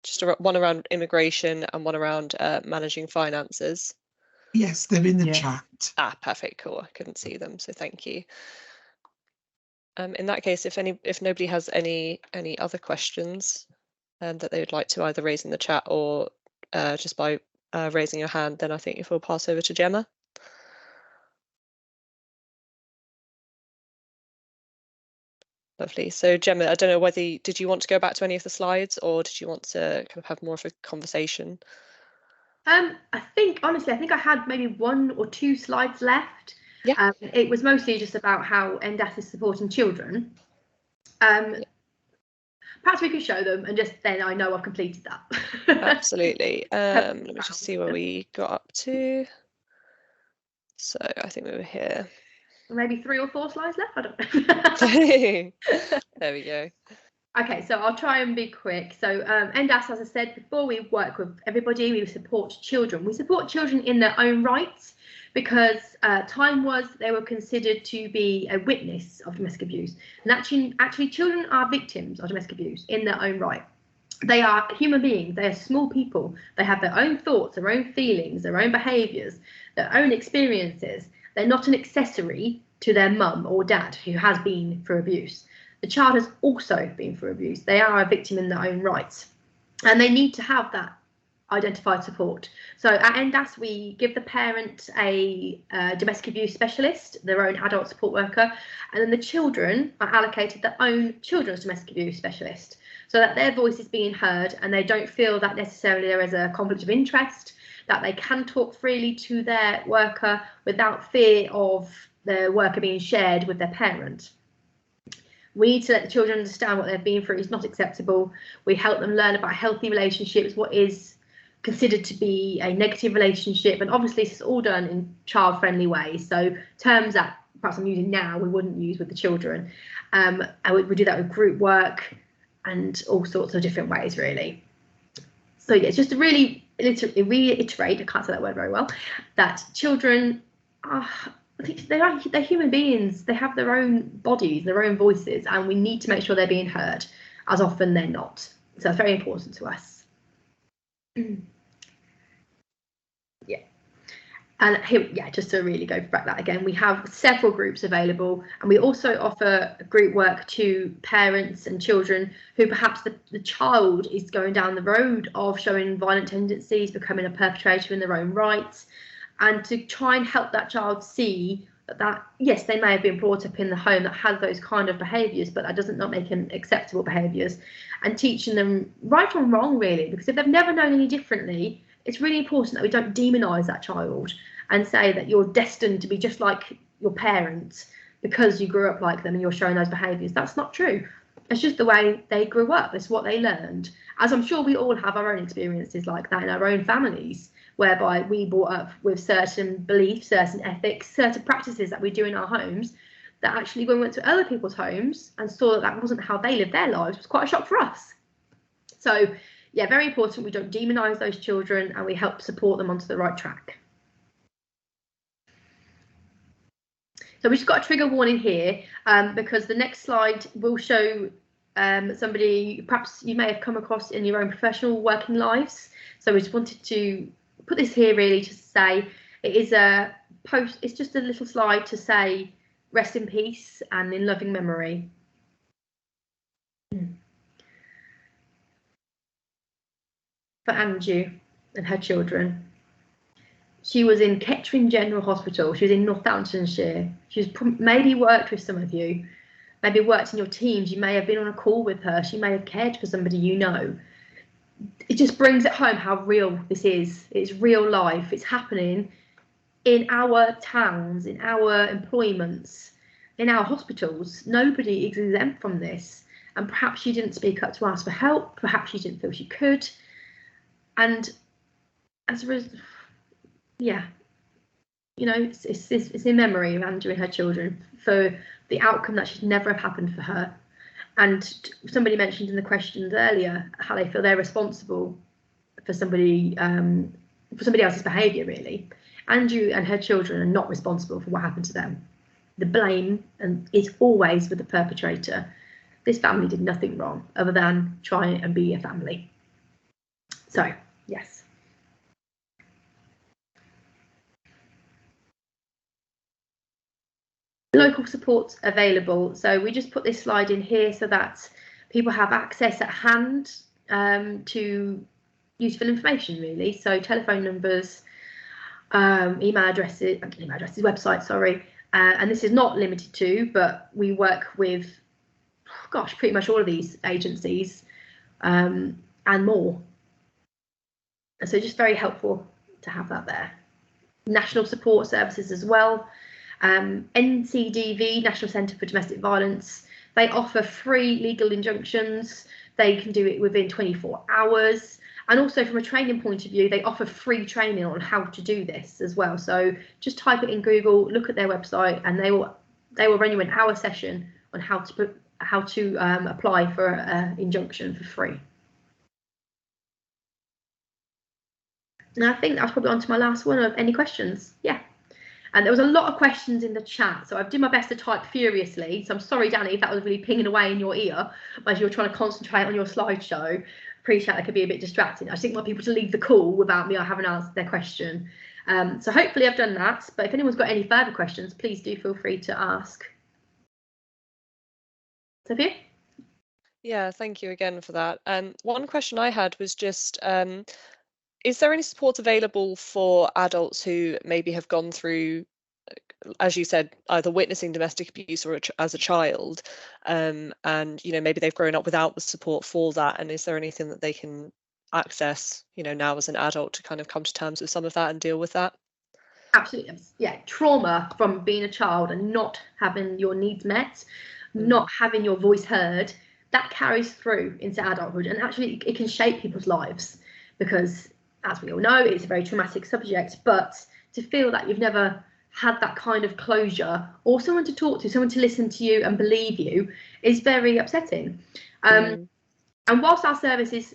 Just one around immigration and one around managing finances. Yes, they're in the chat. Ah, perfect, cool. I couldn't see them, so thank you. In that case, if nobody has any other questions that they would like to either raise in the chat or just by raising your hand, then I think if we'll pass over to Gemma. Lovely. So Gemma, I don't know whether did you want to go back to any of the slides, or did you want to kind of have more of a conversation? I think honestly, I had maybe 1 or 2 slides left. Yeah. It was mostly just about how NDAS is supporting children. Perhaps we could show them, and just then I know I've completed that. Absolutely. Let me just see where we got up to. So I think we were here. Maybe 3 or 4 slides left. I don't know. There we go. Okay, so I'll try and be quick. So NDAS, as I said before, we work with everybody. We support children. We support children in their own rights because time was they were considered to be a witness of domestic abuse. And actually children are victims of domestic abuse in their own right. They are human beings. They are small people. They have their own thoughts, their own feelings, their own behaviours, their own experiences. They're not an accessory to their mum or dad who has been through abuse. The child has also been through abuse. They are a victim in their own right, and they need to have that identified support. So at NDAS, we give the parent a domestic abuse specialist, their own adult support worker, and then the children are allocated their own children's domestic abuse specialist, so that their voice is being heard and they don't feel that necessarily there is a conflict of interest, that they can talk freely to their worker without fear of their worker being shared with their parent. We need to let the children understand what they've been through is not acceptable. We help them learn about healthy relationships, what is considered to be a negative relationship, and obviously this is all done in child-friendly ways. So terms that perhaps I'm using now we wouldn't use with the children. And we do that with group work and all sorts of different ways, really. So yeah, it's just to really reiterate, I can't say that word very well, that children are, they're human beings. They have their own bodies, their own voices, and we need to make sure they're being heard. As often they're not. So that's very important to us. Yeah. And here, yeah, just to really go back that again, we have several groups available, and we also offer group work to parents and children who perhaps the child is going down the road of showing violent tendencies, becoming a perpetrator in their own right, and to try and help that child see that yes, they may have been brought up in the home that has those kind of behaviours, but that doesn't not make them acceptable behaviours, and teaching them right from wrong, really, because if they've never known any differently, it's really important that we don't demonise that child and say that you're destined to be just like your parents because you grew up like them and you're showing those behaviours. That's not true. It's just the way they grew up. It's what they learned. As I'm sure we all have our own experiences like that in our own families, whereby we brought up with certain beliefs, certain ethics, certain practices that we do in our homes, that actually when we went to other people's homes and saw that that wasn't how they lived their lives, was quite a shock for us. So yeah, very important we don't demonise those children and we help support them onto the right track. So we've just got a trigger warning here because the next slide will show somebody perhaps you may have come across in your own professional working lives. So we just wanted to put this here really to say it is a post, it's just a little slide to say rest in peace and in loving memory. For Anju and her children. She was in Kettering General Hospital. She was in Northamptonshire. She's maybe worked with some of you, maybe worked in your teams. You may have been on a call with her. She may have cared for somebody you know. It just brings it home how real this is. It's real life. It's happening in our towns, in our employments, in our hospitals. Nobody is exempt from this. And perhaps she didn't speak up to ask for help. Perhaps she didn't feel she could. And as a result, yeah, you know, it's in memory of Andrew and her children for the outcome that should never have happened for her. And somebody mentioned in the questions earlier how they feel they're responsible for somebody else's behaviour. Really, Andrew and her children are not responsible for what happened to them. The blame is always with the perpetrator. This family did nothing wrong other than try and be a family. So, yes. Local support available. So we just put this slide in here so that people have access at hand to useful information, really. So telephone numbers, email addresses, website, sorry. And this is not limited to, but we work with, gosh, pretty much all of these agencies and more. So just very helpful to have that there. National support services as well. NCDV, National Centre for Domestic Violence, they offer free legal injunctions. They can do it within 24 hours. And also from a training point of view, they offer free training on how to do this as well. So just type it in Google, look at their website, and they will run you an hour session on how how to apply for an injunction for free. And I think that's probably on to my last one. Of any questions? Yeah. And there was a lot of questions in the chat, so I've done my best to type furiously. So I'm sorry, Danny, if that was really pinging away in your ear as you're trying to concentrate on your slideshow. Appreciate that could be a bit distracting. I just didn't want people to leave the call without me having answered their question. So hopefully I've done that. But if anyone's got any further questions, please do feel free to ask. Sophia? Yeah, thank you again for that. One question I had was just, is there any support available for adults who maybe have gone through, as you said, either witnessing domestic abuse or as a child, and maybe they've grown up without the support for that, and is there anything that they can access now as an adult to kind of come to terms with some of that and deal with that? Absolutely. Yeah, trauma from being a child and not having your needs met, not having your voice heard, that carries through into adulthood, and actually it can shape people's lives, because as we all know, it's a very traumatic subject. But to feel that you've never had that kind of closure, or someone to talk to, someone to listen to you and believe you, is very upsetting. And whilst our service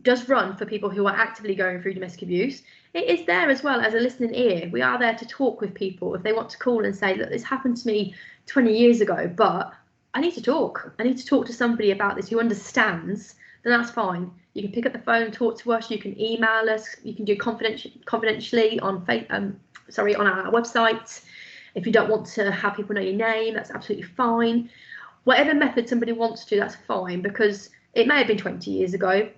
does run for people who are actively going through domestic abuse, it is there as well as a listening ear. We are there to talk with people if they want to call and say, look, this happened to me 20 years ago, but I need to talk. I need to talk to somebody about this who understands. Then that's fine. You can pick up the phone and talk to us. You can email us. You can do confidentially on our website. If you don't want to have people know your name, that's absolutely fine. Whatever method somebody wants to, that's fine, because it may have been 20 years ago,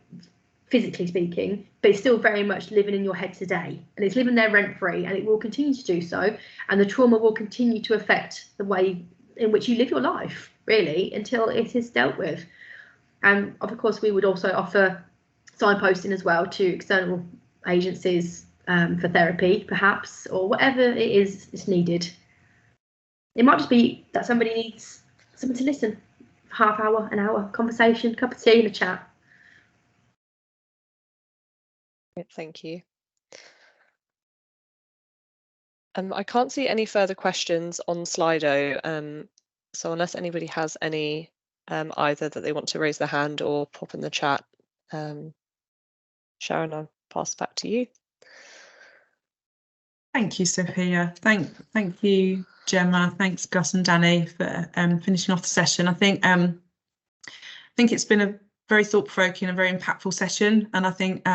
physically speaking, but it's still very much living in your head today, and it's living there rent free, and it will continue to do so. And the trauma will continue to affect the way in which you live your life, really, until it is dealt with. And of course, we would also offer signposting as well to external agencies for therapy, perhaps, or whatever it is that's needed. It might just be that somebody needs someone to listen, half hour, an hour, conversation, cup of tea and a chat. Thank you. I can't see any further questions on Slido, so unless anybody has any either that they want to raise their hand or pop in the chat, Sharon, I'll pass back to you. Thank you, Sophia. Thank you, Gemma. Thanks, Gus and Danny, for finishing off the session. I think it's been a very thought-provoking and very impactful session, and I think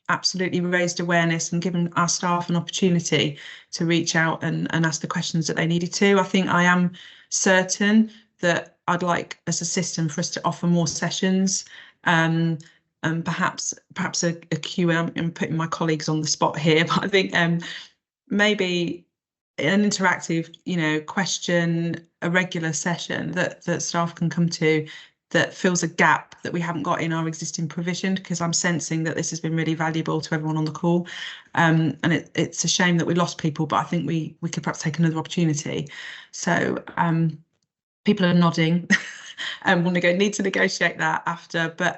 absolutely raised awareness and given our staff an opportunity to reach out and ask the questions that they needed to. I think I am certain that I'd like, as a system, for us to offer more sessions, and perhaps a Q&A. I'm putting my colleagues on the spot here, but I think maybe an interactive, question, a regular session that staff can come to, that fills a gap that we haven't got in our existing provision, because I'm sensing that this has been really valuable to everyone on the call. And it's a shame that we lost people, but I think we could perhaps take another opportunity. So people are nodding and we'll need to negotiate that after. But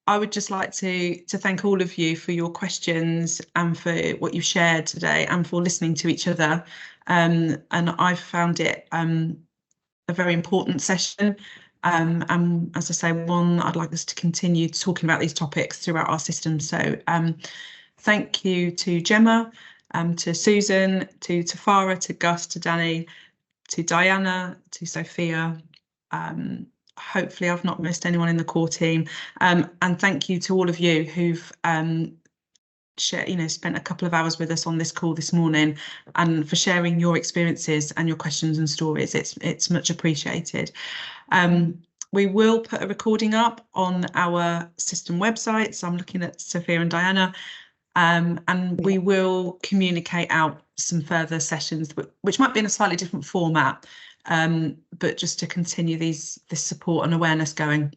I would just like to thank all of you for your questions and for what you've shared today, and for listening to each other. And I've found it a very important session. And as I say, one I'd like us to continue talking about these topics throughout our system. So thank you to Gemma, to Susan, to Farah, to Gus, to Danny, to Diana, to Sophia. Hopefully I've not missed anyone in the core team. And thank you to all of you who've spent a couple of hours with us on this call this morning, and for sharing your experiences and your questions and stories. It's much appreciated. We will put a recording up on our system website. So I'm looking at Sophia and Diana, and we will communicate out some further sessions, which might be in a slightly different format, but just to continue this support and awareness going.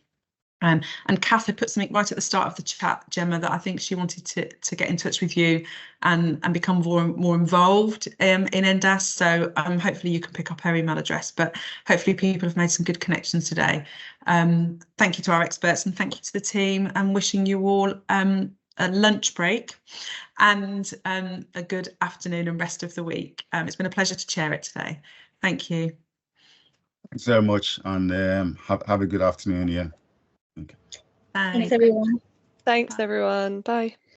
And Kath had put something right at the start of the chat, Gemma, that I think she wanted to get in touch with you and become more involved in NDAS. So hopefully you can pick up her email address, but hopefully people have made some good connections today. Thank you to our experts, and thank you to the team, and wishing you all a lunch break and a good afternoon and rest of the week. It's been a pleasure to chair it today. Thank you. Thanks very much, and have a good afternoon. Yeah. Okay. Thanks. Thanks, everyone. Thanks, everyone. Bye.